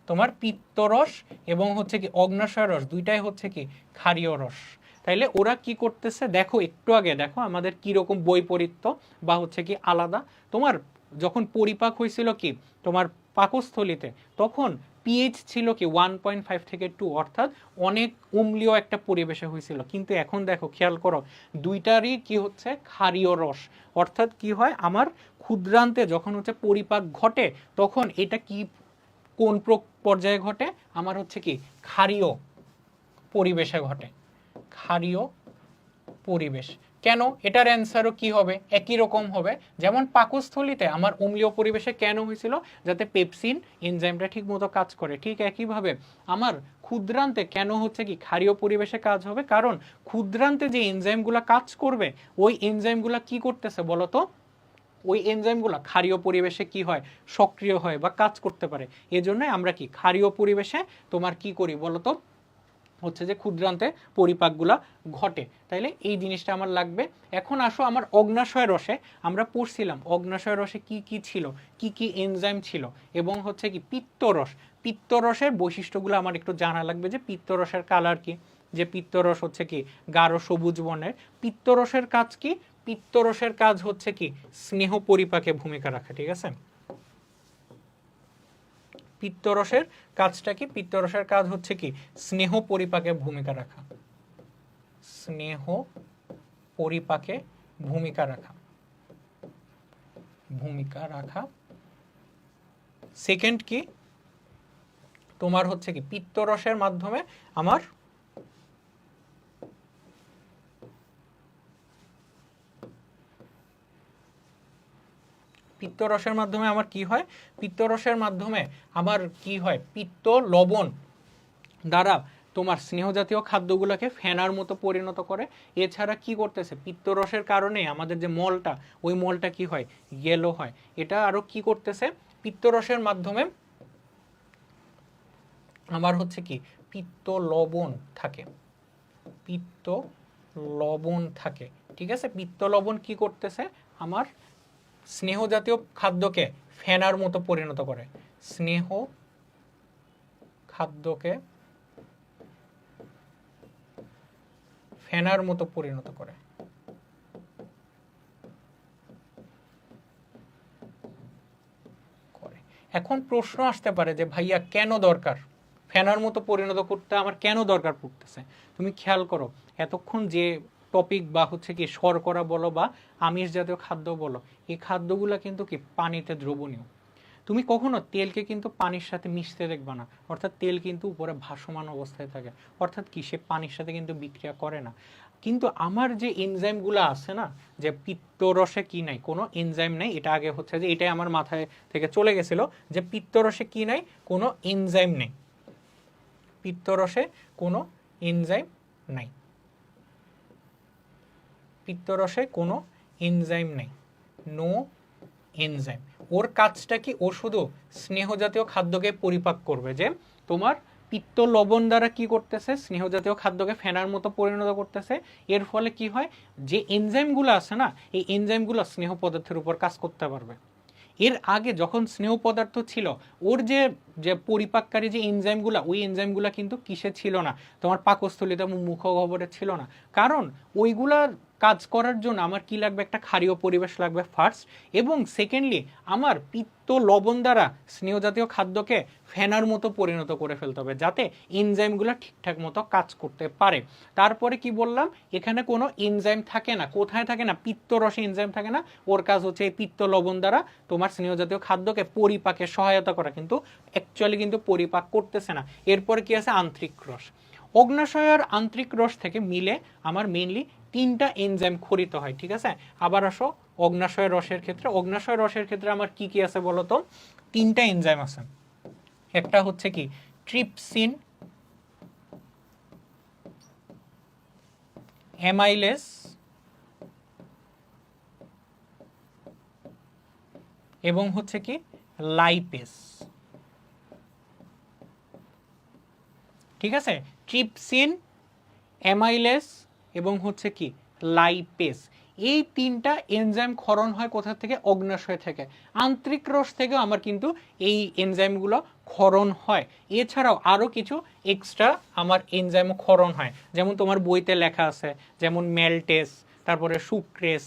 তোমার পিত্তরস এবং হচ্ছে কি অগ্নাশয় রস, দুইটাই হচ্ছে কি ক্ষারীয় রস। তাইলে ওরা কি করতেছে দেখো, একটু আগে দেখো আমাদের কি রকম বৈপরীত্য বা হচ্ছে কি আলাদা। তোমার যখন পরিপাক হয়েছিল কি তোমার পাকস্থলীতে, তখন পিএইচ ছিল কি 1.5 থেকে 2, অর্থাৎ অনেক অম্লীয় একটা পরিবেশে হয়েছিল। কিন্তু এখন দেখো, খেয়াল করো, দুইটারই কি হচ্ছে ক্ষারীয় রস। অর্থাৎ কি হয়, আমার ক্ষুদ্রান্তে যখন হচ্ছে পরিপাক ঘটে, তখন এটা কি কোন পর্যায়ে ঘটে? আমার হচ্ছে কি ক্ষারীয় পরিবেশে ঘটে। ক্ষারীয় পরিবেশ। কেন? এটার অ্যান্সারও কি হবে? একই রকম হবে। যেমন পাকস্থলীতে আমার অম্লীয় পরিবেশে কেন হয়েছিল? যাতে পেপসিন এনজাইমটা ঠিক মতো কাজ করে। ঠিক একইভাবে আমার ক্ষুদ্রান্তে কেন হচ্ছে কি ক্ষারীয় পরিবেশে কাজ হবে? কারণ ক্ষুদ্রান্তে যে এনজাইমগুলো কাজ করবে, ওই এনজাইমগুলো কি করতেছে বলতো? ওই এনজাইমগুলো ক্ষারীয় পরিবেশে কি হয়? সক্রিয় হয় বা কাজ করতে পারে। এজন্য আমরা কি ক্ষারীয় পরিবেশে তোমার কি করি বলতো? হচ্ছে যে ক্ষুদ্রান্তে পরিপাকগুলা ঘটে। তাইলে এই জিনিসটা আমার লাগবে। এখন আসো আমার অগ্নাশয় রসে, আমরা পড়ছিলাম অগ্নাশয় রসে কি কি ছিল, কি কি এনজাইম ছিল, এবং হচ্ছে কি পিত্তরস। পিত্তরসের বৈশিষ্ট্যগুলো আমার একটু জানা লাগবে, যে পিত্তরসের কালার কি, যে পিত্তরস হচ্ছে কি গাঢ় সবুজ বর্ণের। পিত্তরসের কাজ কি? পিত্তরসের কাজ হচ্ছে কি স্নেহ পরিপাকে ভূমিকা রাখা, ঠিক আছে। পিত্তরসের কাজটা কি? পিত্তরসের কাজ হচ্ছে কি স্নেহ পরিপাকে ভূমিকা রাখা। স্নেহ পরিপাকে ভূমিকা রাখা, ভূমিকা রাখা। সেকেন্ড কি তোমার হচ্ছে কি পিত্তরসের মাধ্যমে আমার পিত্তরসের মাধ্যমে আমার কি হয়? পিত্তরসের মাধ্যমে আমার কি হয়? পিত্ত লবণ দ্বারা তোমার স্নেহজাতীয় খাদ্যগুলোকে ফেনার মতো পরিণত করে। এছাড়া কি করতেছে? পিত্তরসের কারণে আমাদের যে মলটা, ওই মলটা কি হয়? ইয়েলো হয়। এটা আরো কি করতেছে? পিত্তরসের মাধ্যমে আমার হচ্ছে কি পিত্ত লবণ থাকে, পিত্ত লবণ থাকে, ঠিক আছে। পিত্ত লবণ কি করতেছে? আমার স্নেহ জাতীয় খাদ্যকে ফেনার মতো পরিণত করে। স্নেহ খাদ্যকে ফেনার মতো পরিণত করে। এখন প্রশ্ন আসতে পারে যে ভাইয়া কেন দরকার? ফেনার মতো পরিণত করতে আমার কেন দরকার পড়তেছে? তুমি খেয়াল করো, এতক্ষণ যে টপিক বা হচ্ছে কি শর্করা বলো বা আমিষ জাতীয় খাদ্য বলো, এই খাদ্যগুলো কিন্তু কি পানিতে দ্রবণীয়। তুমি কখনো তেলকে কিন্তু পানির সাথে মিশতে দেখবা না, অর্থাৎ তেল কিন্তু উপরে ভাসমান অবস্থায় থাকে, অর্থাৎ কি সে পানির সাথে কিন্তু বিক্রিয়া করে না। কিন্তু আমার যে এনজাইমগুলো আছে না, যে পিত্তরসে কি নাই? কোনো এনজাইম নাই। এটা আগে হচ্ছে যে এটাই আমার মাথায় থেকে চলে গেছিল, যে পিত্তরসে কি নাই? কোনো এনজাইম নেই। পিত্তরসে কোনো এনজাইম নাই। পিত্তরসে কোনো এনজাইম নেই, নো এনজাইম। ওর কাজটা কি? ও শুধু স্নেহ জাতীয় খাদ্যকে পরিপাক করবে। যে তোমার পিত্ত লবণ দ্বারা কি করতেছে? স্নেহ জাতীয় খাদ্যকে ফেনার মতো পরিণত করতেছে। এর ফলে কি হয়? যে এনজাইমগুলো আছে না, এই এনজাইমগুলো স্নেহ পদার্থের উপর কাজ করতে পারবে। এর আগে যখন স্নেহ পদার্থ ছিল, ওর যে যে পরিপাককারী যে এনজাইমগুলা, ওই এনজাইমগুলা কিন্তু কিসে ছিল না, তোমার পাকস্থলিতে মুখগহ্বরে ছিল না। কারণ ওইগুলা কাজ করার জন্য আমার কি লাগবে, একটা ক্ষারীয় পরিবেশ লাগবে ফার্স্ট, এবং সেকেন্ডলি আমার পিত্ত লবণ দ্বারা স্নেহ জাতীয় খাদ্যকে ফেনার মতো পরিণত করে ফেলতে হবে, যাতে এনজাইমগুলো ঠিকঠাক মতো কাজ করতে পারে। তারপরে কি বললাম, এখানে কোনো এনজাইম থাকে না, কোথায় থাকে না, পিত্তরসে এনজাইম থাকে না, ওর কাজ হচ্ছে এই পিত্ত লবণ দ্বারা তোমার স্নেহ জাতীয় খাদ্যকে পরিপাকে সহায়তা করা, কিন্তু অ্যাকচুয়ালি কিন্তু পরিপাক করতেছে না। এরপরে কি আছে, আন্ত্রিক রস। অগ্নাশয় আর আন্ত্রিক রস থেকে মিলে আমার মেইনলি 3টা এনজাইম খরিত হয়, ঠিক আছে। আবার আসো অগ্নাশয় রসের ক্ষেত্রে, অগ্নাশয় রসের ক্ষেত্রে আমার কি কি আছে বলতো, 3টা এনজাইম আছে। একটা হচ্ছে কি ট্রিপসিন, অ্যামাইলেস এবং হচ্ছে কি লাইপেস, ঠিক আছে। ট্রিপসিন, অ্যামাইলেস এবং হচ্ছে কি লাইপেস, এই 3টা এনজাইম ক্ষরণ হয় কোথা থেকে, অগ্নাশয় থেকে। আন্ত্রিক রস থেকেও আমার কিন্তু এই এনজাইমগুলো ক্ষরণ হয়। এছাড়াও আরও কিছু এক্সট্রা আমার এনজাইমও ক্ষরণ হয়, যেমন তোমার বইতে লেখা আছে, যেমন ম্যালটেস, তারপরে সুক্রেস,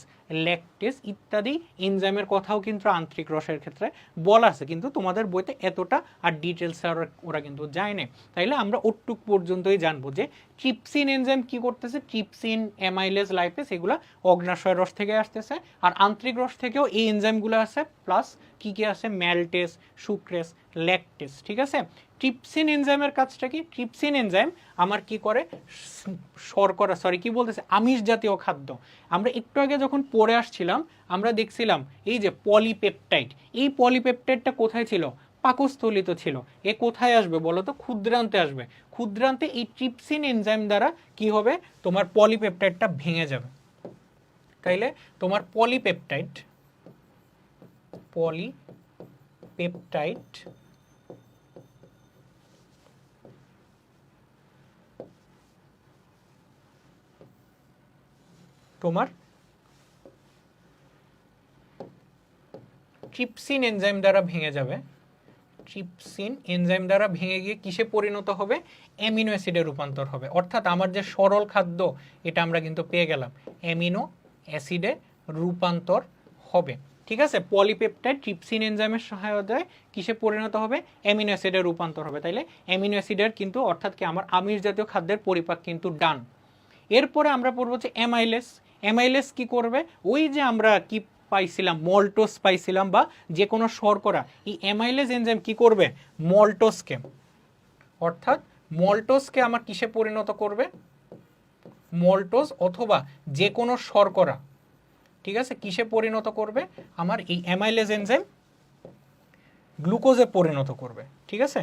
ল্যাকটেস ইত্যাদি এনজাইমের কথাও কিন্তু আন্ত্রিক রসের ক্ষেত্রে বলা আছে, কিন্তু তোমাদের বইতে এতটা আর ডিটেলসে ওরা কিন্তু যায় না। তাইলে আমরা ওটুক পর্যন্তই জানবো যে ট্রিপসিন এনজাইম কি করতেছে, ট্রিপসিন, অ্যামাইলেজ, লাইপেস এগুলা অগ্নাশয় রস থেকে আসতেছে, আর আন্ত্রিক রস থেকেও এই এনজাইমগুলো আছে, প্লাস কি কি আছে, ম্যালটেস, সুক্রেস, ল্যাকটেস, ঠিক আছে। ট্রিপসিন এনজাইমের কাজটা কি, ট্রিপসিন এনজাইম আমার কি করে, শর্করা কি বলতেছে, আমিষ জাতীয় খাদ্য। আমরা একটু আগে যখন পড়ে আসছিলাম আমরা দেখছিলাম এই যে পলিপেপটাইড, এই পলিপেপটাইডটা কোথায় ছিল, পাকস্থলিত ছিল। এ কোথায় আসবে বলো তো, ক্ষুদ্রান্তে আসবে। ক্ষুদ্রান্তে এই ট্রিপসিন এনজাইম দ্বারা কি হবে, তোমার পলিপেপটাইডটা ভেঙে যাবে। তাইলে তোমার পলিপেপটাইড তোমার ট্রিপসিন এনজাইম দ্বারা ভেঙে যাবে। ট্রিপসিন এনজাইম দ্বারা ভেঙে গিয়ে কিসে পরিণত হবে, অ্যামিনো অ্যাসিডে রূপান্তর হবে। অর্থাৎ আমার যে সরল খাদ্য এটা আমরা কিন্তু পেয়ে গেলাম, অ্যামিনো অ্যাসিডে রূপান্তর হবে, ঠিক আছে। পলিপেপটাইড ট্রিপসিন এনজাইমের সহায়তায় কিসে পরিণত হবে, অ্যামিনো অ্যাসিডে রূপান্তর হবে। তাইলে অ্যামিনো অ্যাসিডের কিন্তু অর্থাৎ কি আমার আমিষ জাতীয় খাদ্যের পরিপাক কিন্তু ডান। এরপরে আমরা পড়বো যে অ্যামাইলেস। অ্যামাইলেস কি করবে, ওই যে আমরা কি পাইছিলাম, মল্টোস পাইছিলাম বা যে কোনো শর্করা, এই অ্যামাইলেজ এনজাইম কি করবে, মল্টোসকে, অর্থাৎ মল্টোসকে আমার কিসে পরিণত করবে, মল্টোস অথবা যে কোনো শর্করা, ঠিক আছে, কিসে পরিণত করবে, আমার এই অ্যামাইলেজ এনজাইম গ্লুকোজে পরিণত করবে, ঠিক আছে,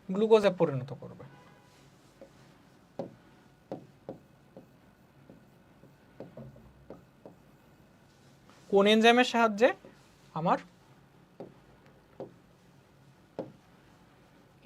গ্লুকোজে পরিণত করবে। কোন এনজাইমের সাহায্যে, আমার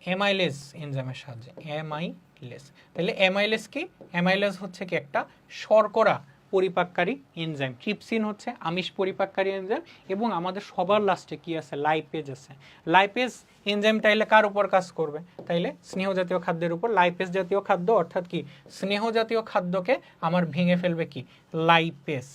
অ্যামাইলেজ এনজাইমের সাহায্যে, অ্যামাইলেজ। তাহলে অ্যামাইলেজ কি, অ্যামাইলেজ হচ্ছে কি একটা শর্করা পরিপাককারী এনজাইম, ট্রিপসিন হচ্ছে আমিষ পরিপাককারী এনজাইম, এবং আমাদের সবার লাস্টে কি আছে, লাইপেজ আছে। লাইপেজ এনজাইম তাইলে কার উপর কাজ করবে, তাইলে স্নেহ জাতীয় খাদ্যের উপর। লাইপেজ জাতীয় খাদ্য অর্থাৎ কি স্নেহ জাতীয় খাদ্যকে আমার ভেঙে ফেলবে কি, লাইপেজ।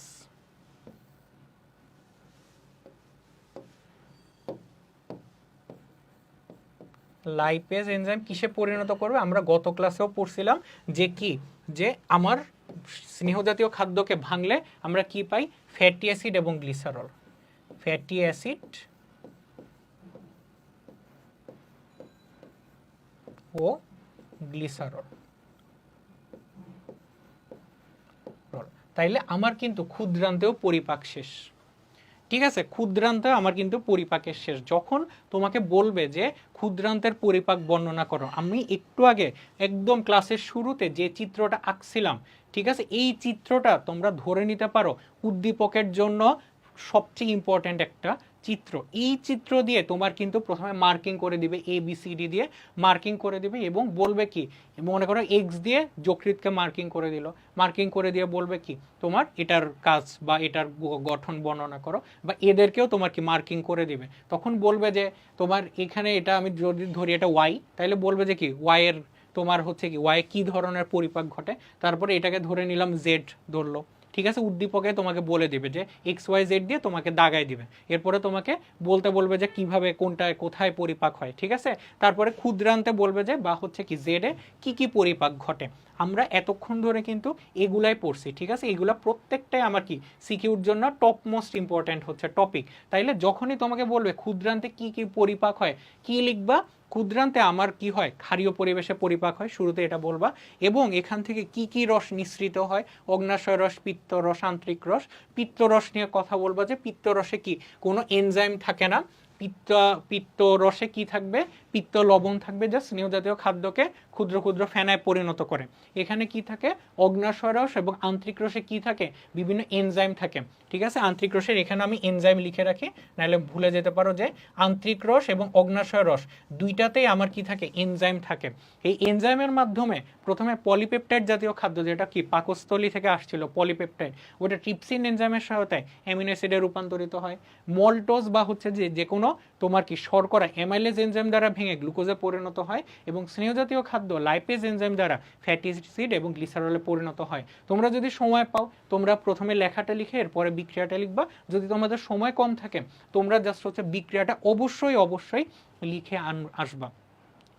লাইপেজ এনজাইম কিসে পরিণত করবে, আমরা গত ক্লাসেও পড়ছিলাম যে কি, যে আমার স্নেহ জাতীয় খাদ্যকে ভাঙলে আমরা কি পাই, ফ্যাটি অ্যাসিড এবং গ্লিসারল। ফ্যাটি অ্যাসিড ও গ্লিসারল। তাইলে আমার কিন্তু ক্ষুদ্রান্তেও পরিপাক শেষ, ঠিক আছে। ক্ষুদ্রান্তে আমার কিন্তু পরিপাকের শেষ। যখন তোমাকে বলবে যে ক্ষুদ্রান্তের পরিপাক বর্ণনা করো, আমি একটু আগে একদম ক্লাসের শুরুতে যে চিত্রটা আঁকছিলাম, ঠিক আছে, এই চিত্রটা তোমরা ধরে নিতে পারো উদ্দীপকের জন্য সবচেয়ে ইম্পর্ট্যান্ট একটা চিত্র। এই চিত্র দিয়ে তোমার কিন্তু প্রথমে মার্কিং করে দিবে, ABCD দিয়ে মার্কিং করে দিবে এবং বলবে কি, মনে করো এক্স দিয়ে যকৃৎকে মার্কিং করে দিল, মার্কিং করে দিয়ে বলবে কি তোমার এটার কাজ বা এটার গঠন বর্ণনা করো, বা এদেরকেও তোমার কি মার্কিং করে দিবে। তখন বলবে যে তোমার এখানে এটা আমি যদি ধরি এটা ওয়াই, তাহলে বলবে যে কি ওয়াই এর তোমার হচ্ছে কি ওয়াই কি ধরনের পরিপাক ঘটে, তারপরে এটাকে ধরে নিলাম জেড ধরলো, ঠিক আছে। উদ্দীপকে তোমাকে বলে দিবে যে XYZ দিয়ে তোমাকে দাগাই দিবে, এরপরে তোমাকে বলতে বলবে যে কিভাবে কোনটায় কোথায় পরিপাক হয়, ঠিক আছে। তারপরে ক্ষুদ্রান্তে বলবে যে বা হচ্ছে কি জেডে কি কি পরিপাক ঘটে। আমরা এতক্ষণ ধরে কিন্তু এগুলাই পড়ছি, ঠিক আছে। এগুলা প্রত্যেকটাই আমার কি সিকিউর জন্য টপ মোস্ট ইম্পর্ট্যান্ট হচ্ছে টপিক। তাইলে যখনই তোমাকে বলবে ক্ষুদ্রান্তে কি কি পরিপাক হয়, কি লিখবা, ক্ষুদ্রান্তে আমার কি হয় ক্ষারীয় পরিবেশে পরিপাক হয়, শুরুতে এটা বলবা। এবং এখান থেকে কি কি রস নিঃসৃত হয়, অগ্নাশয় রস, পিত্ত রস, আন্ত্রিক রস। পিত্ত রস নিয়ে কথা বলবা যে পিত্ত রসে কি কোনো এনজাইম থাকে না, পিত্ত রসে কি থাকবে, পিত্ত লবণ থাকবে, যা স্নেহ জাতীয় খাদ্যকে ক্ষুদ্র ক্ষুদ্র ফেনায় পরিণত করে। এখানে কি থাকে, অগ্নাশয় রস এবং আন্ত্রিক রসে কি থাকে, বিভিন্ন এনজাইম থাকে, ঠিক আছে। আন্ত্রিক রসের এখানে আমি এনজাইম লিখে রাখি, নাহলে ভুলে যেতে পারো যে আন্ত্রিক রস এবং অগ্নাশয় রস দুইটাতেই আমার কি থাকে, এনজাইম থাকে। এই এনজাইমের মাধ্যমে প্রথমে পলিপেপটাইড জাতীয় খাদ্য, যেটা কি পাকস্থলী থেকে আসছিল পলিপেপটাইড, ওটা ট্রিপসিন এনজাইমের সহায়তায় অ্যামিনো অ্যাসিডে রূপান্তরিত হয়। মল্টোজ বা হচ্ছে যে কোনো তোমার কি শর্করা অ্যামাইলেজ এনজাইম দ্বারা ভেঙে গ্লুকোজে পরিণত হয়, এবং স্নেহ জাতীয় খাদ্য লাইপেজ এনজাইম দ্বারা ফ্যাটি অ্যাসিড এবং গ্লিসারলে পরিণত হয়। তোমরা যদি সময় পাও তোমরা প্রথমে লেখাটা লিখে এরপরে বিক্রিয়াটা লিখবা। যদি তোমাদের সময় কম থাকে তোমরা জাস্ট হচ্ছে বিক্রিয়াটা অবশ্যই অবশ্যই লিখে আসবা,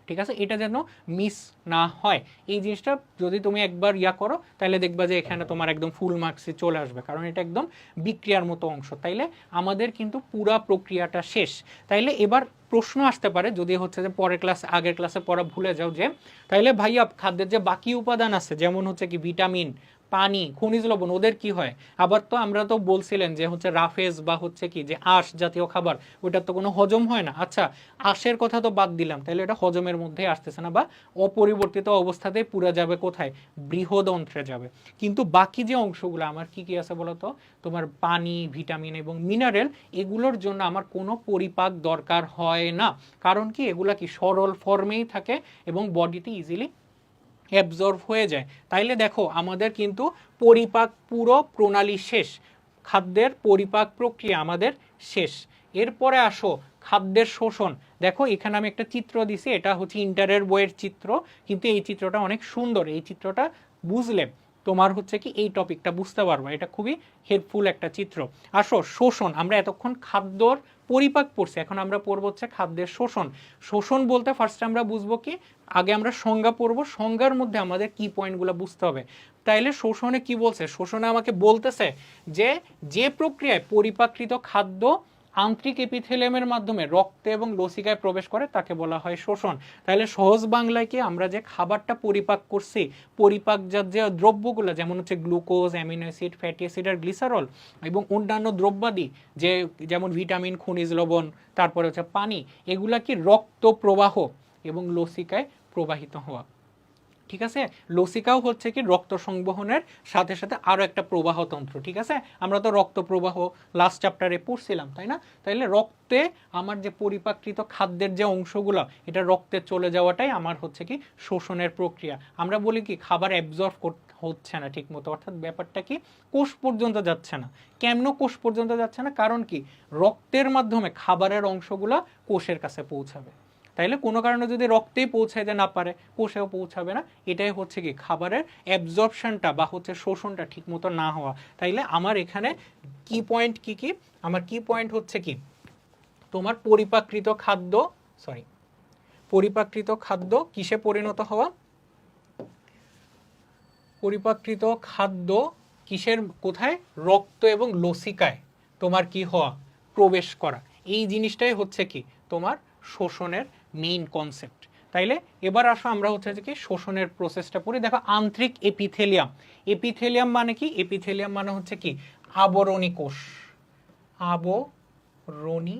ঠিক আছে। এটা যেন মিস না হয়, এই জিনিসটা যদি তুমি একবার করো তাহলে দেখবা যে এখানে তোমার একদম ফুল মার্কসে চলে আসবে, কারণ এটা একদম বিক্রিয়ার মতো অংশ। তাইলে আমাদের কিন্তু পুরা প্রক্রিয়াটা শেষ। তাইলে এবার প্রশ্ন আসতে পারে, যদি হচ্ছে যে পরের ক্লাস আগের ক্লাসে পড়া ভুলে যাও, যে তাইলে ভাইয়া খাদ্যের যে বাকি উপাদান আছে যেমন হচ্ছে কি ভিটামিন, পানি, খনিজ লবণ, ওদের কি হয়? আবার তো আমরা তো বলছিলেন যে হচ্ছে রাফেজ বা হচ্ছে কি যে আঁশ জাতীয় খাবার, ওইটার তো কোনো হজম হয় না। আচ্ছা, আঁশের কথা তো বাদ দিলাম, তাহলে এটা হজমের মধ্যে আসতেছে না, বা অপরিবর্তিত অবস্থাতেই পুরা যাবে কোথায়, বৃহৎ অন্ত্রে যাবে। কিন্তু বাকি যে অংশগুলো আমার কি কি আছে বলতো, তোমার পানি, ভিটামিন এবং মিনারেল, এগুলোর জন্য আমার কোনো পরিপাক দরকার হয় না। কারণ কি এগুলা কি সরল ফর্মেই থাকে এবং বডিতে ইজিলি অ্যাবজর্ব হয়ে যায়। তাইলে দেখো আমাদের কিন্তু পরিপাক পুরো প্রণালী শেষ, খাদ্যের পরিপাক প্রক্রিয়া আমাদের শেষ। এরপরে আসো খাদ্যের শোষণ। দেখো এখানে আমি একটা চিত্র দিছি, এটা হচ্ছে ইন্টারের বইয়ের চিত্র, কিন্তু এই চিত্রটা অনেক সুন্দর। এই চিত্রটা বুঝলে তোমার হচ্ছে কি এই টপিকটা বুঝতে পারবো, এটা খুবই হেল্পফুল একটা চিত্র। আসো শোষণ, আমরা এতক্ষণ খাদ্যর পরিপাক পড়ছি, এখন আমরা পড়বো হচ্ছে খাদ্যের শোষণ। শোষণ বলতে ফার্স্টে আমরা বুঝবো কি, আগে আমরা সংজ্ঞা পড়বো, সংজ্ঞার মধ্যে আমাদের কি পয়েন্টগুলো বুঝতে হবে। তাইলে শোষণে কি বলছে, শোষণে আমাকে বলতেছে যে প্রক্রিয়ায় পরিপাকৃত খাদ্য আন্তরিক এপিথেলিয়ামের মাধ্যমে রক্তে এবং লসিকায় প্রবেশ করে তাকে বলা হয় শোষণ। তাহলে সহজ বাংলায় কি, আমরা যে খাবারটা পরিপাক করছি, পরিপাকজাত যে দ্রব্যগুলো যেমন হচ্ছে glucose, amino acid, fatty acid আর গ্লিসারল এবং অন্যান্য দ্রব্যাদি যেমন ভিটামিন, খনিজ লবণ, তারপরে হচ্ছে পানি, এগুলা কি রক্ত প্রবাহ এবং লসিকায় প্রবাহিত হওয়া, ঠিক আছে। লসিকাও হচ্ছে কি রক্ত সংবহনের সাথে সাথে আরো একটা প্রবাহতন্ত্র, ঠিক আছে। আমরা তো রক্ত প্রবাহ লাস্ট চ্যাপ্টারে পড়ছিলাম, তাই না? তাইলে রক্তে আমার যে পরিপাকৃত খাদ্যের যে অংশগুলো, এটা রক্তে চলে যাওয়াটাই আমার হচ্ছে কি শোষণের প্রক্রিয়া। আমরা বলি কি খাবার অ্যাবজর্ব হচ্ছে না ঠিক মতো, অর্থাৎ ব্যাপারটা কি কোষ পর্যন্ত যাচ্ছে না। কেমন কোষ পর্যন্ত যাচ্ছে না? কারণ কি রক্তের মাধ্যমে খাবারের অংশগুলো কোষের কাছে পৌঁছাবে। তাইলে কোনো কারণে যদি রক্তেই পৌঁছাইতে না পারে, কোষেও পৌঁছাবে না। এটাই হচ্ছে কি খাবারের অ্যাবজর্পশনটা বা হচ্ছে শোষণটা ঠিক মতো না হওয়া। তাইলে আমার এখানে কি পয়েন্ট কি কি, আমার কি পয়েন্ট হচ্ছে কি, তোমার পরিপাকৃত খাদ্য কিসে পরিণত হওয়া, পরিপাকৃত খাদ্য কিসের কোথায়, রক্ত এবং লসিকায় তোমার কি হওয়া, প্রবেশ করা। এই জিনিসটাই হচ্ছে কি তোমার শোষণের মেইন কনসেপ্ট। তাইলে এবার আসো আমরা হচ্ছে কি শোষণের প্রসেসটা পড়ি। দেখো আন্তরিক এপিথেলিয়াম, এপিথেলিয়াম মানে কি, এপিথেলিয়াম মানে হচ্ছে কি আবরণী কোষ, আবরণী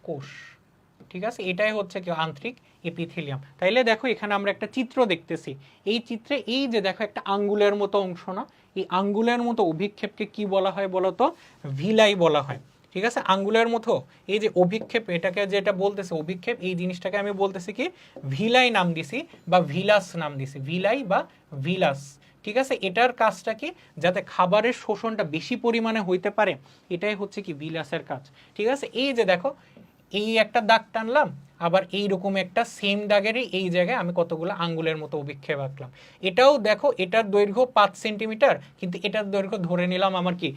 কোষ, ঠিক আছে। এটাই হচ্ছে কি আন্তরিক এপিথেলিয়াম। তাইলে দেখো এখানে আমরা একটা চিত্র দেখতেছি, এই চিত্রে এই যে দেখো একটা আঙ্গুলের মতো অংশ না, এই আঙ্গুলের মতো অভিক্ষেপকে কি বলা হয় বলতো? ভিলাই বলা হয়। ঠিক আছে, আঙ্গুলের মতো এই যে অভিক্ষেপ, এটাকে যেটা বলতেছে অভিক্ষেপ, এই জিনিসটাকে আমি বলতেছি কি ভিলাই নাম দিছি বা ভিলাস নাম দিছি, ভিলাই বা ভিলাস। ঠিক আছে, এটার কাজটা কি, যাতে খাবারের শোষণটা বেশি পরিমাণে হইতে পারে, এটাই হচ্ছে কি ভিলাসের কাজ। ঠিক আছে, এই যে দেখো এই একটা দাগ টানলাম, আবার এইরকম একটা সেম দাগেরই এই জায়গায় আমি কতগুলো আঙ্গুলের মতো অভিক্ষেপ আঁকলাম। এটাও দেখো এটার দৈর্ঘ্য 5 সেন্টিমিটার, কিন্তু এটার দৈর্ঘ্য ধরে নিলাম আমার কি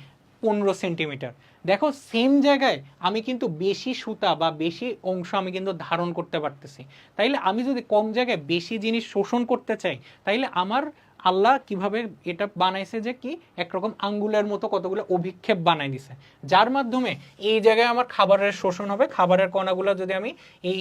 15 সেন্টিমিটার। দেখো সেম জায়গায় আমি কিন্তু বেশি সুতা বা বেশি অংশ আমি কিন্তু ধারণ করতে পারতেছি। তাইলে আমি যদি কম জায়গায় বেশি জিনিস শোষণ করতে চাই, তাইলে আমার আল্লাহ কিভাবে এটা বানাইছে যে কি একরকম আঙ্গুলের মতো কতগুলো অভিক্ষেপ বানাই দিছে, যার মাধ্যমে এই জায়গায় আমার খাবারের শোষণ হবে। খাবারের কণাগুলো যদি আমি এই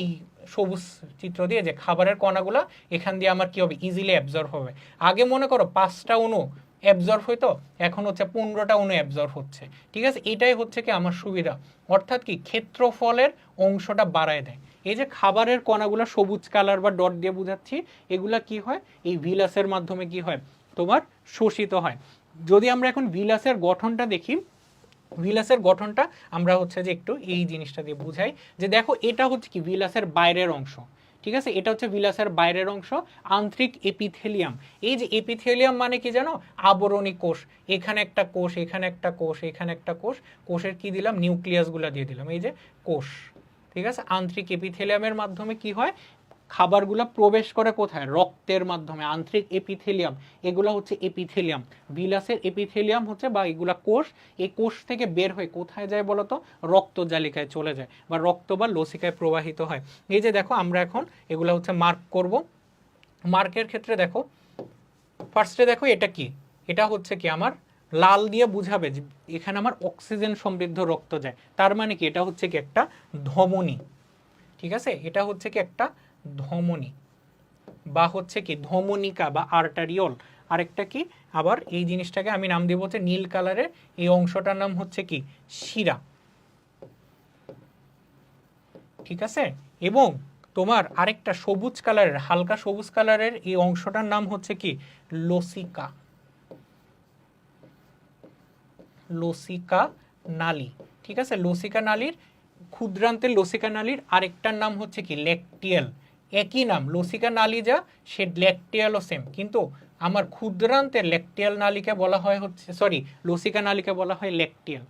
সবুজ চিত্র দিয়ে, যে খাবারের কণাগুলো এখান দিয়ে আমার কি হবে, ইজিলি অ্যাবজর্ব হবে। আগে মনে করো 5টা অণু অ্যাবজর্ব হইতো, এখন হচ্ছে 15টা অণু অ্যাবজর্ব হচ্ছে। ঠিক আছে, এটাই হচ্ছে কি আমার সুবিধা, অর্থাৎ কি ক্ষেত্রফলের অংশটা বাড়ায় দেয়। এই যে খাবারের কণাগুলো সবুজ কালার বা ডট দিয়ে বুঝাচ্ছি, এগুলা কি হয়, এই ভিলাসের মাধ্যমে কি হয়, তোমার শোষিত হয়। যদি আমরা এখন ভিলাসের গঠনটা দেখি, ভিলাসের গঠনটা আমরা হচ্ছে যে একটু এই জিনিসটা দিয়ে বুঝাই, যে দেখো এটা হচ্ছে কি ভিলাসের বাইরের অংশ। ঠিক আছে, এটা হচ্ছে ভিলাসের বাইরের অংশ, আন্ত্রিক এপিথেলিয়াম। এই যে এপিথেলিয়াম মানে কি জানো, আবরণী কোষ। এখানে একটা কোষ, এখানে একটা কোষ, এখানে একটা কোষ, কোষের কি দিলাম, নিউক্লিয়াসগুলো দিয়ে দিলাম, এই যে কোষ। ঠিক আছে, আন্ত্রিক এপিথেলিয়ামের মাধ্যমে কি হয়, খাবারগুলো প্রবেশ করে কোথায়, রক্তের মাধ্যমে, আন্ত্রিক এপিথেলিয়াম, এগুলো হচ্ছে এপিথেলিয়াম। ভিলাসের এপিথেলিয়াম হচ্ছে বা এগুলা কোষ, এই কোষ থেকে বের হয়ে কোথায় যায় বলতো, রক্তজালিকায় চলে যায় বা রক্ত বা লসিকায় প্রবাহিত হয়। এই যে দেখো আমরা এখন এগুলা হচ্ছে মার্ক করব। মার্কের ক্ষেত্রে দেখো ফার্স্টে দেখো এটা কি, এটা হচ্ছে কি আমার লাল দিয়ে বুঝাবে যে এখানে আমার অক্সিজেন সমৃদ্ধ রক্ত যায়, তার মানে কি এটা হচ্ছে কি একটা ধমনী। ঠিক আছে, এটা হচ্ছে কি একটা ধমনী বা হচ্ছে কি ধমনিকা বা আর্টারিওল। আরেকটা কি, আবার এই জিনিসটাকে আমি নাম দেব হচ্ছে নীল কালারের এই অংশটার নাম হচ্ছে কি শিরা। ঠিক আছে, এবং তোমার আরেকটা সবুজ কালারের, হালকা সবুজ কালারের এই অংশটার নাম হচ্ছে কি লসিকা, লসিকা নালী। ঠিক আছে, লসিকা নালীর ক্ষুদ্রান্তের লসিকা নালীর আরেকটার নাম হচ্ছে কি ল্যাকটিয়াল। একই নাম, লসিকা নালী যা, সে ল্যাকটিয়ালও সেম, কিন্তু আমার ক্ষুদ্রান্তের ল্যাকটিয়াল নালীকে বলা হয় হচ্ছে, সরি, লসিকা নালীকে বলা হয় ল্যাকটিয়াল।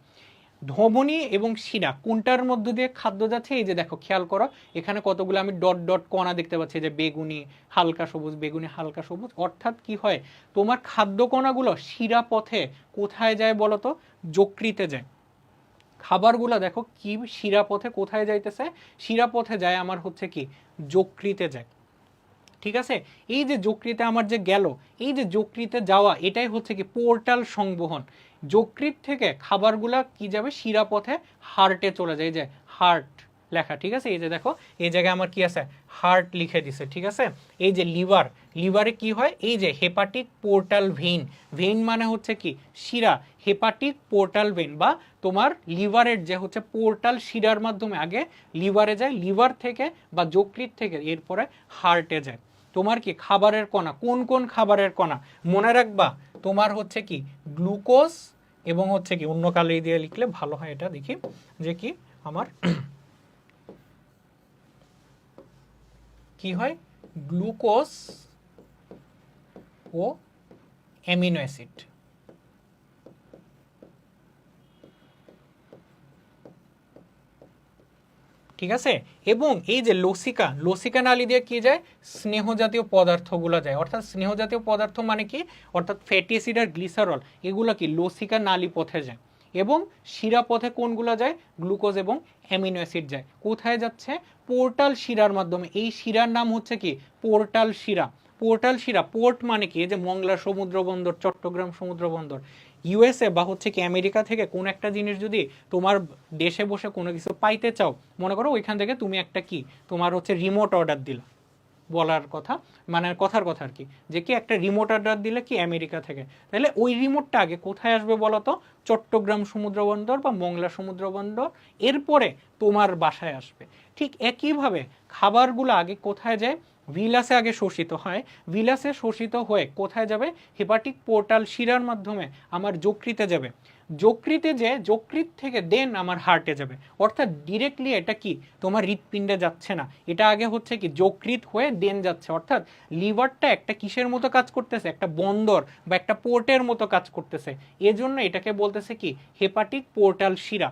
ধমনী এবং শিরা কোনটার মধ্য দিয়ে খাদ্য যাচ্ছে, এই যে দেখো খেয়াল করো এখানে কতগুলো আমি ডট ডট কণা দেখতে পাচ্ছি, যে বেগুনি হালকা সবুজ, বেগুনি হালকা সবুজ, অর্থাৎ কি হয়, তোমার খাদ্য কণাগুলো শিরা পথে কোথায় যায় বলতো, যকৃতে যায়। খাবারগুলো দেখো কি শিরা পথে কোথায় যাইতেছে, শিরা পথে যায় আমার হচ্ছে কি যকৃতে যায়। ঠিক আছে, এই যে যকৃতে আমার যে গেল, এই যে যকৃতে যাওয়া, এটাই হচ্ছে কি পোর্টাল সংবহন। যকৃত থেকে খাবারগুলা কি যাবে শিরা পথে হার্টে চলে যায়, যে হার্ট লেখা। ঠিক আছে, এই যে দেখো এই জায়গায় আমার কি আছে, হার্ট লিখে দিছে। ঠিক আছে, এই যে লিভার, লিভারে কি হয়, এই যে হেপাটিক পোর্টাল ভেইন, ভেইন মানে হচ্ছে কি শিরা, হেপাটিক পোর্টাল ভেইন বা তোমার লিভারের যে হচ্ছে পোর্টাল শিরার মাধ্যমে আগে লিভারে যায়, লিভার থেকে বা যকৃত থেকে এরপরে হার্টে যায়। তোমার কি খাবারের কণা, কোন কোন খাবারের কণা মনে রাখবা, তোমার হচ্ছে কি গ্লুকোজ এবং হচ্ছে কি অন্য কালি দিয়ে লিখলে ভালো হয়, এটা দেখি যে কি আমার কি হয়, গ্লুকোজ ও অ্যামিনো অ্যাসিড। ঠিক আছে, এবং এই যে লসিকা, লসিকা নালী দিয়ে কি যায়, স্নেহ জাতীয় পদার্থগুলো যায়। অর্থাৎ স্নেহ জাতীয় পদার্থ মানে কি, অর্থাৎ ফ্যাটি অ্যাসিড আর গ্লিসারল, এগুলো কি লসিকা নালী পথে যায়। এবং শিরা পথে কোনগুলো যায়, গ্লুকোজ এবং অ্যামিনো অ্যাসিড যায়। কোথায় যাচ্ছে, পোর্টাল শিরার মাধ্যমে। এই শিরার নাম হচ্ছে কি পোর্টাল শিরা। পোর্টাল শিরা, পোর্ট মানে কি, যে মংলা সমুদ্র বন্দর, চট্টগ্রাম সমুদ্র বন্দর। ইউএসএ বা হচ্ছে কি আমেরিকা থেকে কোন একটা জিনিস যদি তোমার দেশে বসে কোনো কিছু পাইতে চাও, মনে করো ওইখান থেকে তুমি একটা কি তোমার হচ্ছে রিমোট অর্ডার দিলা, বলার কথা মানে কথার কথা আর কি, যে কি একটা রিমোট অর্ডার দিলে কি আমেরিকা থেকে, তাহলে ওই রিমোটটা আগে কোথায় আসবে বলতো, চট্টগ্রাম সমুদ্র বন্দর বা মংলা সমুদ্র বন্দর, এরপরে তোমার বাসায় আসবে। ঠিক একইভাবে খাবারগুলো আগে কোথায় যায়, ভিলাসে আগে শোষিত হয়, ভিলাসে শোষিত হয়ে কোথায় যাবে, হেপাটিক পোর্টাল শিরার মাধ্যমে আমার যকৃতে যাবে, যকৃতে যে যকৃত থেকে দেন আমার হার্টে যাবে। অর্থাৎ ডিরেক্টলি এটা কি তোমার হৃৎপিণ্ডে যাচ্ছে না, এটা আগে হচ্ছে কি যকৃত হয়ে দেন যাচ্ছে। অর্থাৎ লিভারটা একটা কিসের মতো কাজ করতেছে, একটা বন্দর বা একটা পোর্টের মতো কাজ করতেছে, এজন্য এটাকে বলতেছে কি হেপাটিক পোর্টাল শিরা।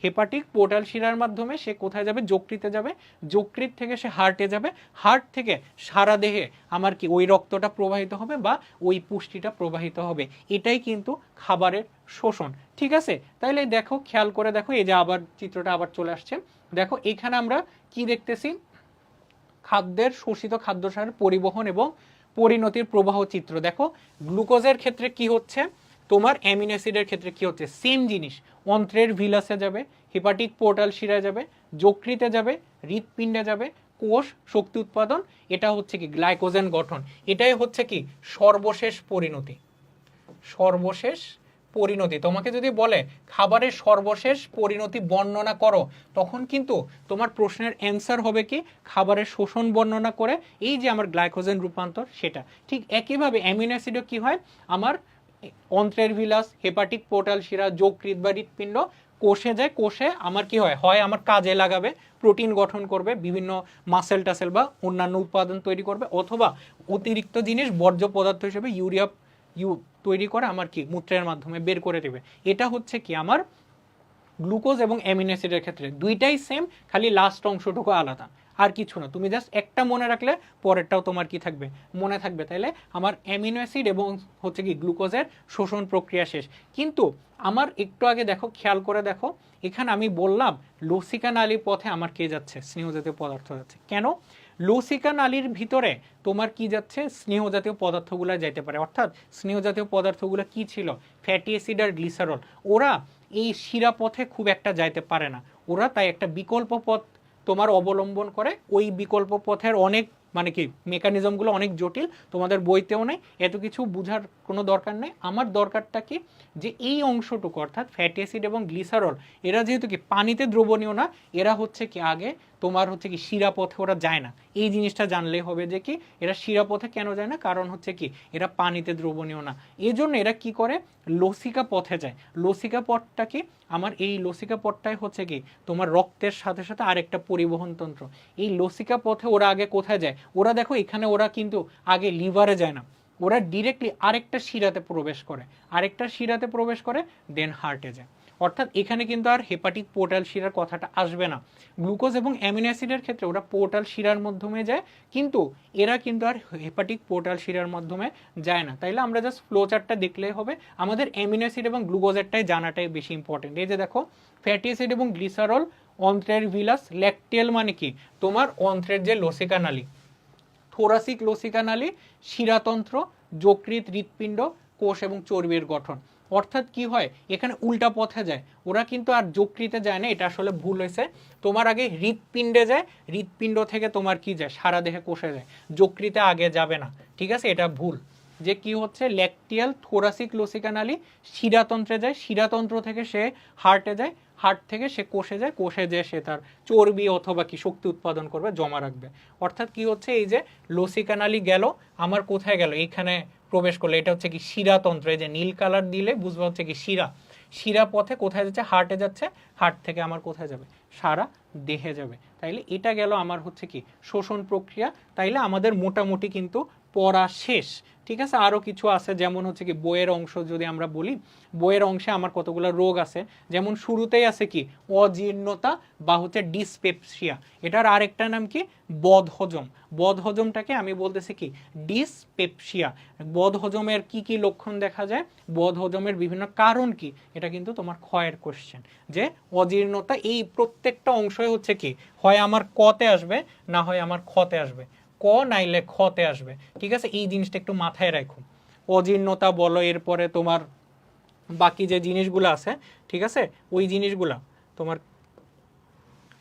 হেপাটিক পোর্টাল শিরার মাধ্যমে সে কোথায় যাবে, যকৃতে যাবে, যকৃত থেকে সে হার্টে যাবে, হার্ট থেকে সারা দেহে আমার কি ওই রক্তটা প্রবাহিত হবে বা ওই পুষ্টিটা প্রবাহিত হবে। এটাই কিন্তু খাবারের শোষণ। ঠিক আছে, তাইলে দেখো খেয়াল করে দেখো, এই যে আবার চিত্রটা আবার চলে আসছে, দেখো এখানে আমরা কি দেখতেছি, খাদ্যের শোষিত খাদ্যসারের পরিবহন এবং পরিণতির প্রবাহ চিত্র। দেখো গ্লুকোজের ক্ষেত্রে কি হচ্ছে, তোমার অ্যামিনো অ্যাসিডের ক্ষেত্রে কি হচ্ছে, সেম জিনিস, অন্ত্রের ভিলাসে যাবে, হেপাটিক পোর্টাল শিরায় যাবে, যকৃতে যাবে, হৃৎপিণ্ডে যাবে, কোষ শক্তি উৎপাদন, এটা হচ্ছে কি গ্লাইকোজেন গঠন। এটাই হচ্ছে কি সর্বশেষ পরিণতি। সর্বশেষ পরিণতি, তোমাকে যদি বলে খাবারের সর্বশেষ পরিণতি বর্ণনা করো, তখন কিন্তু তোমার প্রশ্নের অ্যান্সার হবে কি খাবারের শোষণ বর্ণনা করে এই যে আমার গ্লাইকোজেন রূপান্তর সেটা। ঠিক একইভাবে অ্যামিনো অ্যাসিডও কি হয়, আমার অন্ত্রের ভিলাস, হেপাটিক পোর্টাল শিরা, যকৃৎ বা হৃৎপিণ্ড, কোষে যায়, কোষে আমার কি হয়, হয় আমার কাজে লাগাবে, প্রোটিন গঠন করবে, বিভিন্ন মাসেল টাসেল বা অন্যান্য উৎপাদন তৈরি করবে, অথবা অতিরিক্ত জিনিস বর্জ্য পদার্থ হিসেবে ইউরিয়া তৈরি করে আমার কি মূত্রের মাধ্যমে বের করে দেবে। এটা হচ্ছে কি আমার গ্লুকোজ এবং অ্যামিনো অ্যাসিডের ক্ষেত্রে দুইটাই সেম, খালি লাস্ট অংশটুকু আলাদা, আর কিছু না। তুমি জাস্ট একটা মনে রাখলে পরেরটাও তোমার কি থাকবে, মনে থাকবে। তাইলে আমার অ্যামিনো অ্যাসিড এবং হচ্ছে কি গ্লুকোজের শোষণ প্রক্রিয়া শেষ। কিন্তু আমার একটু আগে দেখো, খেয়াল করে দেখো, এখানে আমি বললাম লসিকা নালীর পথে আমার কে যাচ্ছে, স্নেহজাতীয় পদার্থ যাচ্ছে। কেন? লসিকা নালীর ভিতরে তোমার কি যাচ্ছে, স্নেহজাতীয় পদার্থগুলো যাইতে পারে। অর্থাৎ স্নেহজাতীয় পদার্থগুলো কি ছিল, ফ্যাটি অ্যাসিড আর গ্লিসারল। ওরা এই শিরা পথে খুব একটা যাইতে পারে না, ওরা তাই একটা বিকল্প পথ তোমার অবলম্বন করে। ওই বিকল্প পথের অনেক মানে কি মেকানিজমগুলো অনেক জটিল, তোমাদের বইতেও নেই, এত কিছু বোঝার কোনো দরকার নেই। আমার দরকারটা কি, যে এই অংশটুকু অর্থাৎ ফ্যাটি অ্যাসিড এবং গ্লিসারল, এরা যেহেতু কি পানিতে দ্রবণীয় না, এরা হচ্ছে কি আগে তোমার হচ্ছে কি শিরাপথে ওরা যায় না। এই জিনিসটা জানলেই হবে যে কি এরা শিরাপথে কেন যায় না, কারণ হচ্ছে কি এরা পানিতে দ্রবণীয় না। এই জন্য এরা কি করে, লসিকা পথে যায়। লসিকা পথটা কি, আমার এই লসিকা পথটাই হচ্ছে কি তোমার রক্তের সাথে সাথে আরেকটা পরিবহন তন্ত্র। এই লসিকা পথে ওরা আগে কোথায় যায়, ওরা দেখো এখানে ওরা কিন্তু আগে লিভারে যায় না, ওরা ডিরেক্টলি আরেকটা শিরাতে প্রবেশ করে, আরেকটা শিরাতে প্রবেশ করে দেন হার্টে যায়। অর্থাৎ এখানে কিন্তু আর হেপাটিক পোর্টাল শিরার কথাটা আসবে না। গ্লুকোজ এবং অ্যামিনো অ্যাসিডের ক্ষেত্রে ওরা পোর্টাল শিরার মাধ্যমে যায়, কিন্তু এরা কিন্তু আর হেপাটিক পোর্টাল শিরার মাধ্যমে যায় না। তাইলে আমরা জাস্ট ফ্লো চার্টটা দেখলেই হবে, আমাদের অ্যামিনো অ্যাসিড এবং গ্লুকোজেরটাই জানাটাই বেশি ইম্পর্টেন্ট। এই যে দেখো ফ্যাটি অ্যাসিড এবং গ্লিসারল, অন্ত্রের ভিলাস, ল্যাকটিয়াল মানে কি তোমার অন্ত্রের যে লসিকা নালী, থোরাসিক লসিকা নালী, শিরাতন্ত্র, যকৃৎ, হৃৎপিণ্ড, কোষ এবং চর্বির গঠন। অর্থাৎ কি হয়, এখানে উল্টা পথে যায়, ওরা কিন্তু আর যকৃতে যায় না, এটা আসলে ভুল হয়েছে। তোমার আগে হৃৎপিণ্ডে যায়, হৃৎপিণ্ড থেকে তোমার কি যায়, সারা দেহে কোষে যায়, যকৃতে আগে যাবে না। ঠিক আছে, এটা ভুল। যে কি হচ্ছে, ল্যাকটিয়াল থোরাসিক লসিকা নালী শিরাতন্ত্রে যায়, শিরাতন্ত্র থেকে সে হার্টে যায়, হার্ট থেকে সে কোষে যায়, কোষে যেয়ে সে তার চর্বি অথবা কি শক্তি উৎপাদন করবে, জমা রাখবে। অর্থাৎ কি হচ্ছে, এই যে লসিকা নালী গেল আমার কোথায় গেল, এইখানে প্রবেশ করলে, এটা হচ্ছে কি শিরাতন্ত্র, এই যে নীল কালার দিলে বুঝবো হচ্ছে কি শিরা, শিরা পথে কোথায় যাচ্ছে, হার্টে যাচ্ছে, হার্ট থেকে আমার কোথায় যাবে, সারা দেহে যাবে। তাইলে এটা গেল আমার হচ্ছে কি শোষণ প্রক্রিয়া। তাইলে আমাদের মোটামুটি কিন্তু পড়া শেষ। ঠিক আছে, আরও কিছু আছে, যেমন হচ্ছে কি বইয়ের অংশ যদি আমরা বলি, বইয়ের অংশে আমার কতগুলো রোগ আছে, যেমন শুরুতেই আছে কি অজীর্ণতা বা হচ্ছে ডিসপেপসিয়া, এটার আরেকটা নাম কি বদহজম। বদহজমটাকে আমি বলতেছি কি ডিসপেপসিয়া। বদহজমের কি কি লক্ষণ দেখা যায়, বদহজমের বিভিন্ন কারণ কি, এটা কিন্তু তোমার ক্ষয়ের কোশ্চেন। যে অজীর্ণতা, এই প্রত্যেকটা অংশই হচ্ছে কি হয় আমার কতে আসবে, না হয় আমার খতে আসবে, ক নাইলে খতে আসবে। ঠিক আছে, এই জিনিসটা একটু মাথায় রাখো। অজীর্ণতা বলো, এরপরে তোমার বাকি যে জিনিসগুলো আছে, ঠিক আছে, ওই জিনিসগুলা তোমার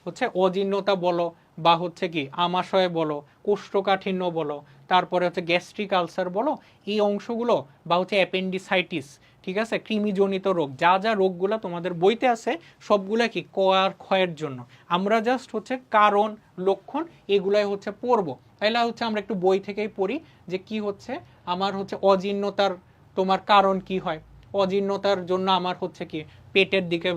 হচ্ছে অজীর্ণতা বলো, বা হচ্ছে কি আমাশয় বলো, কোষ্ঠকাঠিন্য বলো, তারপরে হচ্ছে গ্যাস্ট্রিক আলসার বলো, এই অংশগুলো, বা হচ্ছে অ্যাপেন্ডিসাইটিস, ঠিক আছে, কৃমিজনিত রোগ, যা যা রোগগুলো তোমাদের বইতে আছে সবগুলা কি ক আর ক্ষয়ের জন্য। আমরা জাস্ট হচ্ছে কারণ, লক্ষণ, এগুলাই হচ্ছে পড়বো। তাইলে হচ্ছে আমরা একটু বই থেকেই পড়ি যে কি হচ্ছে আমার হচ্ছে অজীর্ণতার তোমার কারণ কি হয়। অজীর্ণতার জন্য আমার হচ্ছে কি পেটের দিকে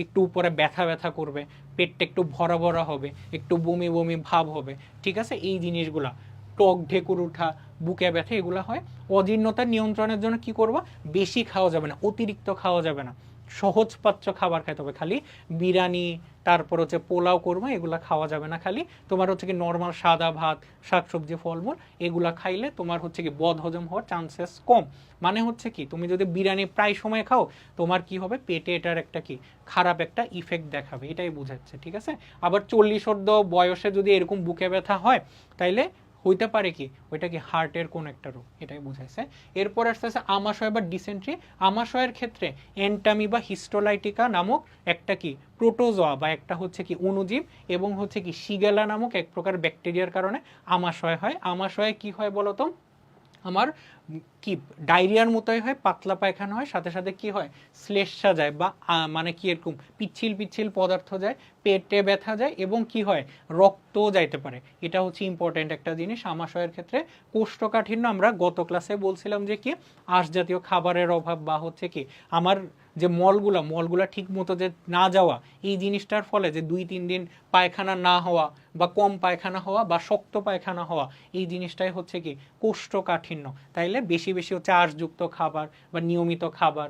একটু উপরে ব্যথা ব্যথা করবে, পেটটা একটু ভরা ভরা হবে, একটু বমি বমি ভাব হবে, ঠিক আছে। এই জিনিসগুলা টক ঢেকুর উঠা, বুকে ব্যথা, এগুলো হয়। অজীর্ণতা নিয়ন্ত্রণের জন্য কি করবা, বেশি খাওয়া যাবে না, অতিরিক্ত খাওয়া যাবে না, সহজপাচ্য খাবার খাইতে হবে। খালি বিরিয়ানি, তারপর হচ্ছে পোলাও কোরমা, এগুলা খাওয়া যাবে না। খালি তোমার হচ্ছে কি নর্মাল সাদা ভাত, শাকসবজি, ফলমূল, এগুলা খাইলে তোমার হচ্ছে কি বদ হজম হওয়ার চান্সেস কম। মানে হচ্ছে কি তুমি যদি বিরিয়ানি প্রায় সময় খাও, তোমার কি হবে, পেটে এটার একটা কি খারাপ একটা ইফেক্ট দেখাবে, এটাই বোঝাচ্ছে, ঠিক আছে। আবার 40 বয়সে যদি এরকম বুকে ব্যথা হয়, তাইলে হইতে পারে কি ওইটা কি হার্টের কোন একটা রোগ, এটাই বুঝাইছে। এরপর আসতে আসতে আমাশয় বা ডিসেন্ট্রি। আমাশয়ের ক্ষেত্রে এন্টামি বা হিস্টোলাইটিকা নামক একটা কি প্রোটোজোয়া বা একটা হচ্ছে কি অণুজীব এবং হচ্ছে কি শিগেলা নামক এক প্রকার ব্যাকটেরিয়ার কারণে আমাশয় হয়। আমাশয়ে কি হয় বলতো, আমার কি ডায়রিয়ার মতোই হয়, পাতলা পায়খানা হয়, সাথে সাথে কি হয় শ্লেষ্মা যায় বা মানে কি এরকম পিচ্ছিল পিচ্ছিল পদার্থ যায়, পেটে ব্যথা যায় এবং কি হয় রক্তও যাইতে পারে। এটা হচ্ছে ইম্পর্টেন্ট একটা জিনিস আমাশয়ের ক্ষেত্রে। কোষ্ঠকাঠিন্য আমরা গত ক্লাসে বলছিলাম যে কি আঁশ জাতীয় খাবারের অভাব বা হচ্ছে কি আমার যে মলগুলা ঠিক মতো যে না যাওয়া, এই জিনিসটার ফলে যে 2-3 দিন পায়খানা না হওয়া বা কম পায়খানা হওয়া বা শক্ত পায়খানা হওয়া, এই জিনিসটাই হচ্ছে কি কোষ্ঠকাঠিন্য। তাইলে বেশি বেশি হচ্ছে আঁশযুক্ত খাবার বা নিয়মিত খাবার,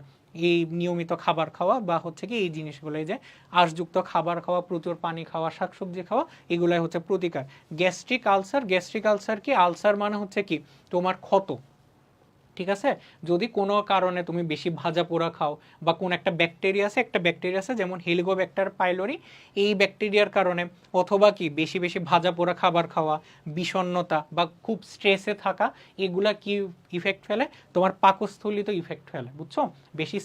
এই নিয়মিত খাবার খাওয়া বা হচ্ছে কি এই জিনিসগুলোই যে আঁশযুক্ত খাবার খাওয়া, প্রচুর পানি খাওয়া, শাকসবজি খাওয়া, এগুলাই হচ্ছে প্রতিকার। গ্যাস্ট্রিক আলসার, গ্যাস্ট্রিক আলসার কি, আলসার মানে হচ্ছে কি তোমার ক্ষত, ঠিক আছে। যদি কোনো কারণে তুমি বেশি ভাজা পোড়া খাও বা কোন একটা ব্যাকটেরিয়া আছে, একটা ব্যাকটেরিয়া আছে যেমন হেলিকোব্যাক্টার পাইলোরি, এই ব্যাকটেরিয়ার কারণে, অথবা কি বেশি বেশি ভাজা পোড়া খাবার খাওয়া, বিষণ্ণতা বা খুব স্ট্রেসে থাকা, এগুলা কি ইফেক্ট ফেলে, তোমার পাকস্থলিতে ইফেক্ট ফেলে, বুঝছো। বেশি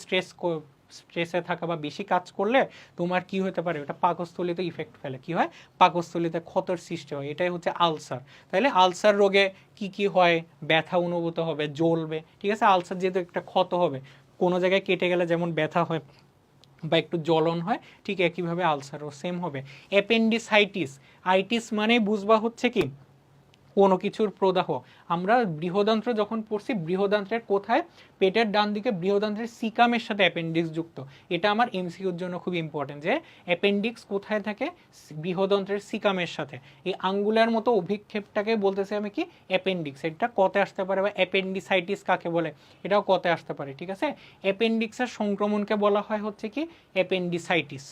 স্ট্রেসে থাকা বা বেশি কাজ করলে তোমার কি হতে পারে, ওটা পাকস্থলিতে ইফেক্ট ফেলে, কি হয় পাকস্থলিতে ক্ষতর সৃষ্টি হয়, এটাই হচ্ছে আলসার। তাইলে আলসার রোগে কি কি হয়, ব্যথা অনুভূত হবে, জ্বলবে, ঠিক আছে। আলসার যেহেতু একটা ক্ষত হবে, কোনো জায়গায় কেটে গেলে যেমন ব্যথা হয় বা একটু জ্বলন হয়, ঠিক একইভাবে আলসারও সেম হবে। অ্যাপেন্ডিসাইটিস, আইটিস মানে বুঝবা হচ্ছে কি কোনো কিছুর প্রদাহ। আমরা বৃহদান্ত্র যখন পড়ছি, বৃহদান্ত্রের কোথায়, পেটের ডান দিকে বৃহদান্ত্রের সিকামের সাথে অ্যাপেন্ডিক্স যুক্ত। এটা আমার এমসিকিউর জন্য খুব ইম্পর্টেন্ট যে অ্যাপেন্ডিক্স কোথায় থাকে, বৃহদন্ত্রের সিকামের সাথে। এই আঙ্গুলের মতো অভিক্ষেপটাকে বলতেছে আমি কি অ্যাপেন্ডিক্স, এটা কতে আসতে পারে, বা অ্যাপেন্ডিসাইটিস কাকে বলে এটাও কতে আসতে পারে, ঠিক আছে। অ্যাপেন্ডিক্সের সংক্রমণকে বলা হয় হচ্ছে কি অ্যাপেন্ডিসাইটিস,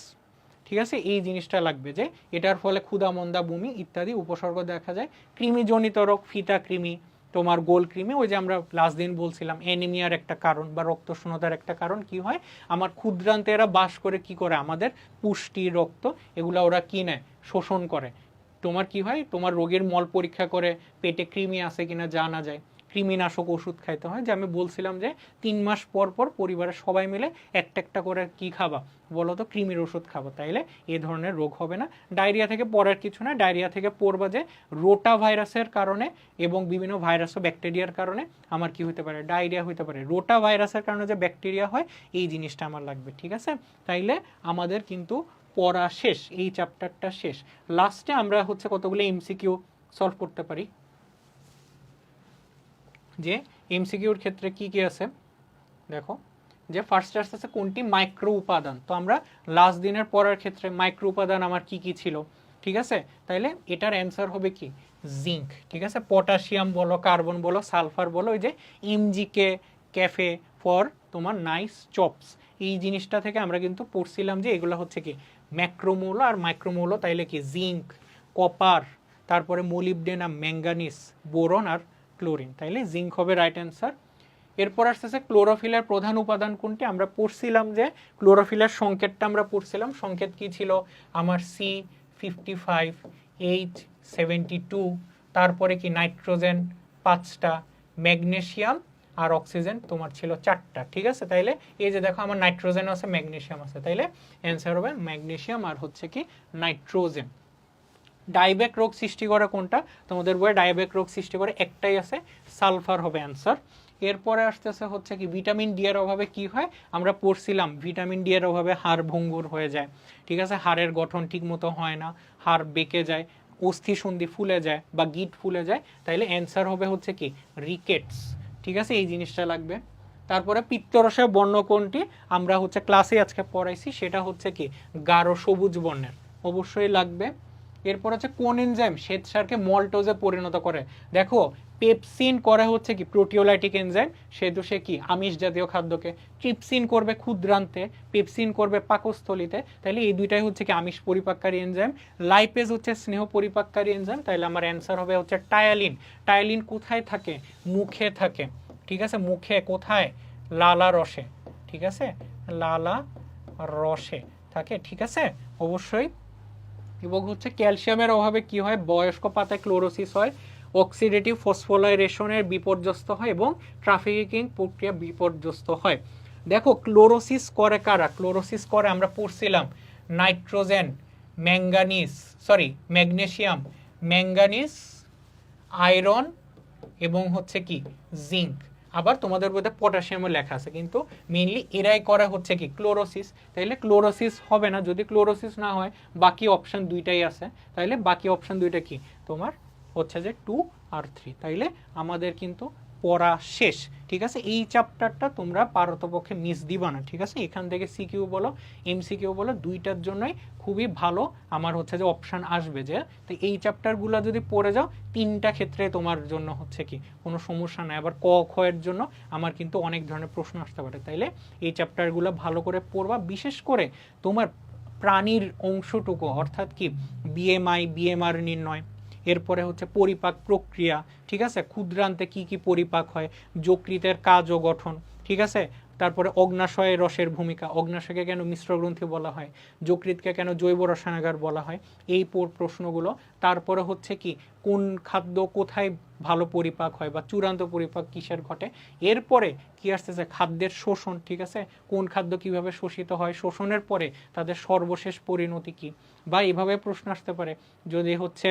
ঠিক আছে। এই জিনিসটা লাগবে যে এটার ফলে ক্ষুধা মন্দা বমি ইত্যাদি উপসর্গ দেখা যায়। কৃমিজনিত রোগ, ফিটা কৃমি, তোমার গোল কৃমি, ওই যে আমরা লাস্ট দিন বলছিলাম অ্যানিমিয়ার একটা কারণ বা রক্তশূন্যতার একটা কারণ কি হয়, আমার ক্ষুদ্রান্তে এরা বাস করে কি করে আমাদের পুষ্টি রক্ত এগুলা ওরা কি নেয়, শোষণ করে। তোমার কি হয়, তোমার রোগের মল পরীক্ষা করে পেটে কৃমি আছে কিনা জানা যায়, কৃমিনাশক ওষুধ খাইতে হয়। যে আমি বলছিলাম যে 3 মাস পর পর পরিবারের সবাই মিলে একটা একটা করে কি খাবা বলো তো, কৃমির ওষুধ খাবো, তাইলে এ ধরনের রোগ হবে না। ডায়রিয়া থেকে পড়ার কিছু না, ডায়রিয়া থেকে পড়বা যে রোটা ভাইরাসের কারণে এবং বিভিন্ন ভাইরাস ও ব্যাকটেরিয়ার কারণে আমার কি হতে পারে, ডায়রিয়া হতে পারে। রোটা ভাইরাসের কারণে যে ব্যাকটেরিয়া হয়, এই জিনিসটা আমার লাগবে, ঠিক আছে। তাইলে আমাদের কিন্তু পড়া শেষ, এই চ্যাপ্টারটা শেষ। লাস্টে আমরা হচ্ছে কতগুলো এমসিকিউ সলভ করতে পারি। যে এমসিকিউর ক্ষেত্রে কি কি আছে দেখো, যে ফার্স্ট আছে কোনটি মাইক্রো উপাদান। তো আমরা লাস্ট দিনের পড়ার ক্ষেত্রে মাইক্রো উপাদান আমার কি কি ছিল, ঠিক আছে। তাইলে এটার অ্যান্সার হবে কি জিঙ্ক, ঠিক আছে। পটাশিয়াম বলো, কার্বন বলো, সালফার বলো, ওই যে এমজিকে ক্যাফে ফর তোমার নাইস চপস, এই জিনিসটা থেকে আমরা কিন্তু পড়ছিলাম যে এগুলো হচ্ছে কি ম্যাক্রোমৌল আর মাইক্রোমৌল। তাইলে কি জিঙ্ক, কপার, তারপরে মোলিবডেনাম, ম্যাঙ্গানিজ, বোরন আর ক্লোরিন, তাইলে জিঙ্ক হবে রাইট অ্যান্সার। এরপর আসতেছে ক্লোরোফিলের প্রধান উপাদান কোনটি। আমরা পড়ছিলাম যে ক্লোরোফিলের সংকেতটা আমরা পড়ছিলাম, সংকেত কি ছিল আমার C55H72, তারপরে কি নাইট্রোজেন 5টা, ম্যাগনেসিয়াম আর অক্সিজেন তোমার ছিল 4টা, ঠিক আছে। তাইলে এই যে দেখো আমার নাইট্রোজেন আছে, ম্যাগনেসিয়াম আছে, তাইলে অ্যান্সার হবে ম্যাগনেসিয়াম আর হচ্ছে কি নাইট্রোজেন। ডায়বেক রোগ সৃষ্টি করে কোনটা, তোমাদের বইয়ে ডায়বেক রোগ সৃষ্টি করে একটাই আছে, সালফার হবে অ্যান্সার। এরপরে আসতেছে হচ্ছে কি ভিটামিন ডি এর অভাবে কি হয়, আমরা পড়ছিলাম ভিটামিন ডি এর অভাবে হাড় ভঙ্গুর হয়ে যায়, ঠিক আছে। হাড়ের গঠন ঠিক মতো হয় না, হাড় বেঁকে যায়, অস্থি সন্ধি ফুলে যায় বা গিট ফুলে যায়, তাইলে অ্যান্সার হবে হচ্ছে কি রিকেটস। ঠিক আছে, এই জিনিসটা লাগবে। তারপরে পিত্তরসের বর্ণ কোনটি, আমরা হচ্ছে ক্লাসে আজকে পড়াইছি, সেটা হচ্ছে কি গাঢ় সবুজ বর্ণের, অবশ্যই লাগবে। এরপর হচ্ছে কোন এনজাইম শ্বেতসারকে মল্টোজে পরিণত করে। দেখো পেপসিন করে হচ্ছে কি প্রোটিওলাইটিক এনজাইম, সেহেতু সে কি আমিষ জাতীয় খাদ্যকে, ট্রিপসিন করবে ক্ষুদ্রান্তে, পেপসিন করবে পাকস্থলিতে, তাহলে এই দুইটাই হচ্ছে কি আমিষ পরিপাককারী এনজাইম। লাইপেজ হচ্ছে স্নেহ পরিপাককারী এনজাইম, তাহলে আমার অ্যান্সার হবে হচ্ছে টায়ালিন। টায়ালিন কোথায় থাকে, মুখে থাকে। ঠিক আছে, মুখে কোথায়, লালা রসে। ঠিক আছে, লালা রসে থাকে। ঠিক আছে, অবশ্যই। এবং হচ্ছে ক্যালসিয়ামের অভাবে কি হয়, বয়স্ক পাতায় ক্লোরোসিস হয়, অক্সিডেটিভ ফসফোরাইলেশনের বিপর্যস্ত হয় এবং ট্রাফিকিং প্রক্রিয়া বিপর্যস্ত হয়। দেখো ক্লোরোসিস করে কারা, ক্লোরোসিস করে আমরা পড়ছিলাম নাইট্রোজেন, ম্যাগনেসিয়াম, ম্যাঙ্গানিজ, আয়রন এবং হচ্ছে কি জিঙ্ক। আবার তোমাদের বইতে পটাশিয়ামও লেখা আছে, কিন্তু মেইনলি এরাই করে হচ্ছে কি ক্লোরোসিস। তাইলে ক্লোরোসিস হবে না, যদি ক্লোরোসিস না হয় বাকি অপশন দুইটাই আছে, তাইলে বাকি অপশন দুইটা কি তোমার হচ্ছে যে 2 আর 3। তাইলে আমাদের কিন্তু পড়া শেষ। ঠিক আছে, এই চ্যাপ্টারটা তোমরা পারতপক্ষে মিস দিবা না। ঠিক আছে, এখান থেকে সিকিউ বলো এমসিকিউ বলো দুইটার জন্যই খুবই ভালো আমার হচ্ছে যে অপশান আসবে। যে তো এই চ্যাপ্টারগুলো যদি পড়ে যাও, 3টা ক্ষেত্রে তোমার জন্য হচ্ছে কি কোনো সমস্যা নাই। আবার ক খ এর জন্য আমার কিন্তু অনেক ধরনের প্রশ্ন আসতে পারে, তাইলে এই চ্যাপ্টারগুলো ভালো করে পড়বা। বিশেষ করে তোমার প্রাণীর অংশটুকু, অর্থাৎ কি বিএমআই, বিএমআর নির্ণয়, এরপরে হচ্ছে পরিপাক প্রক্রিয়া, ঠিক আছে, ক্ষুদ্রান্তে কি কি পরিপাক হয়, যকৃতের কাজ ও গঠন, ঠিক আছে, তারপরে অগ্নাশয়ে রসের ভূমিকা, অগ্নাশয়কে কেন মিশ্র গ্রন্থি বলা হয়, যকৃতকে কেন জৈব রসায়নাগার বলা হয়, এই প্রশ্নগুলো। তারপরে হচ্ছে কি কোন খাদ্য কোথায় ভালো পরিপাক হয় বা চূড়ান্ত পরিপাক কিসের ঘটে। এরপরে কি আসতেছে, খাদ্যের শোষণ, ঠিক আছে, কোন খাদ্য কিভাবে শোষিত হয়, শোষণের পরে তাদের সর্বশেষ পরিণতি কি। বা এভাবে প্রশ্ন আসতে পারে, যদি হচ্ছে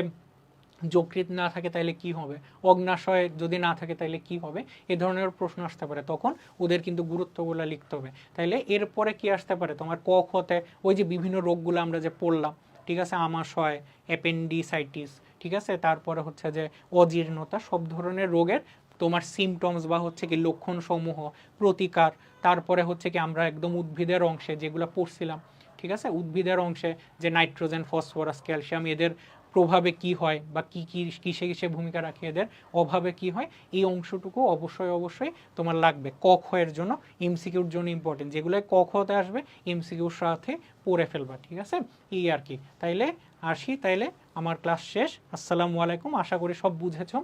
যকৃৎ না থাকে তাহলে কি হবে, অগ্নাশয় যদি না থাকে তাহলে কি হবে, এ ধরনের প্রশ্ন আসতে পারে। তখন ওদের কিন্তু গুরুত্বগুলো লিখতে হবে। তাইলে এরপরে কি আসতে পারে তোমার ক খতে, ওই যে বিভিন্ন রোগগুলো আমরা যে পড়লাম, ঠিক আছে, আমাশয়, অ্যাপেন্ডিসাইটিস, ঠিক আছে, তারপরে হচ্ছে যে অজীর্ণতা, সব ধরনের রোগের তোমার সিমটমস বা হচ্ছে কি লক্ষণ সমূহ, প্রতিকার, তারপরে হচ্ছে কি আমরা একদম উদ্ভিদের অংশে যেগুলো পড়ছিলাম, ঠিক আছে, উদ্ভিদের অংশে যে নাইট্রোজেন, ফসফরাস, ক্যালসিয়াম, এদের প্রভাবে কি হয় বা কি কি কিসে কিসে ভূমিকা রাখে, এদের অভাবে কি হয়, এই অংশটুকু অবশ্যই তোমার লাগবে ক খ এর জন্য, এমসিকিউর জন্য ইম্পর্টেন্ট। যেগুলো ক খতে আসবে এমসিকিউর সাথে পড়ে ফেলবা। ঠিক আছে, এই আর কি। তাইলে আসি, তাইলে আমার ক্লাস শেষ। আসসালামু আলাইকুম, আশা করি সব বুঝেছো।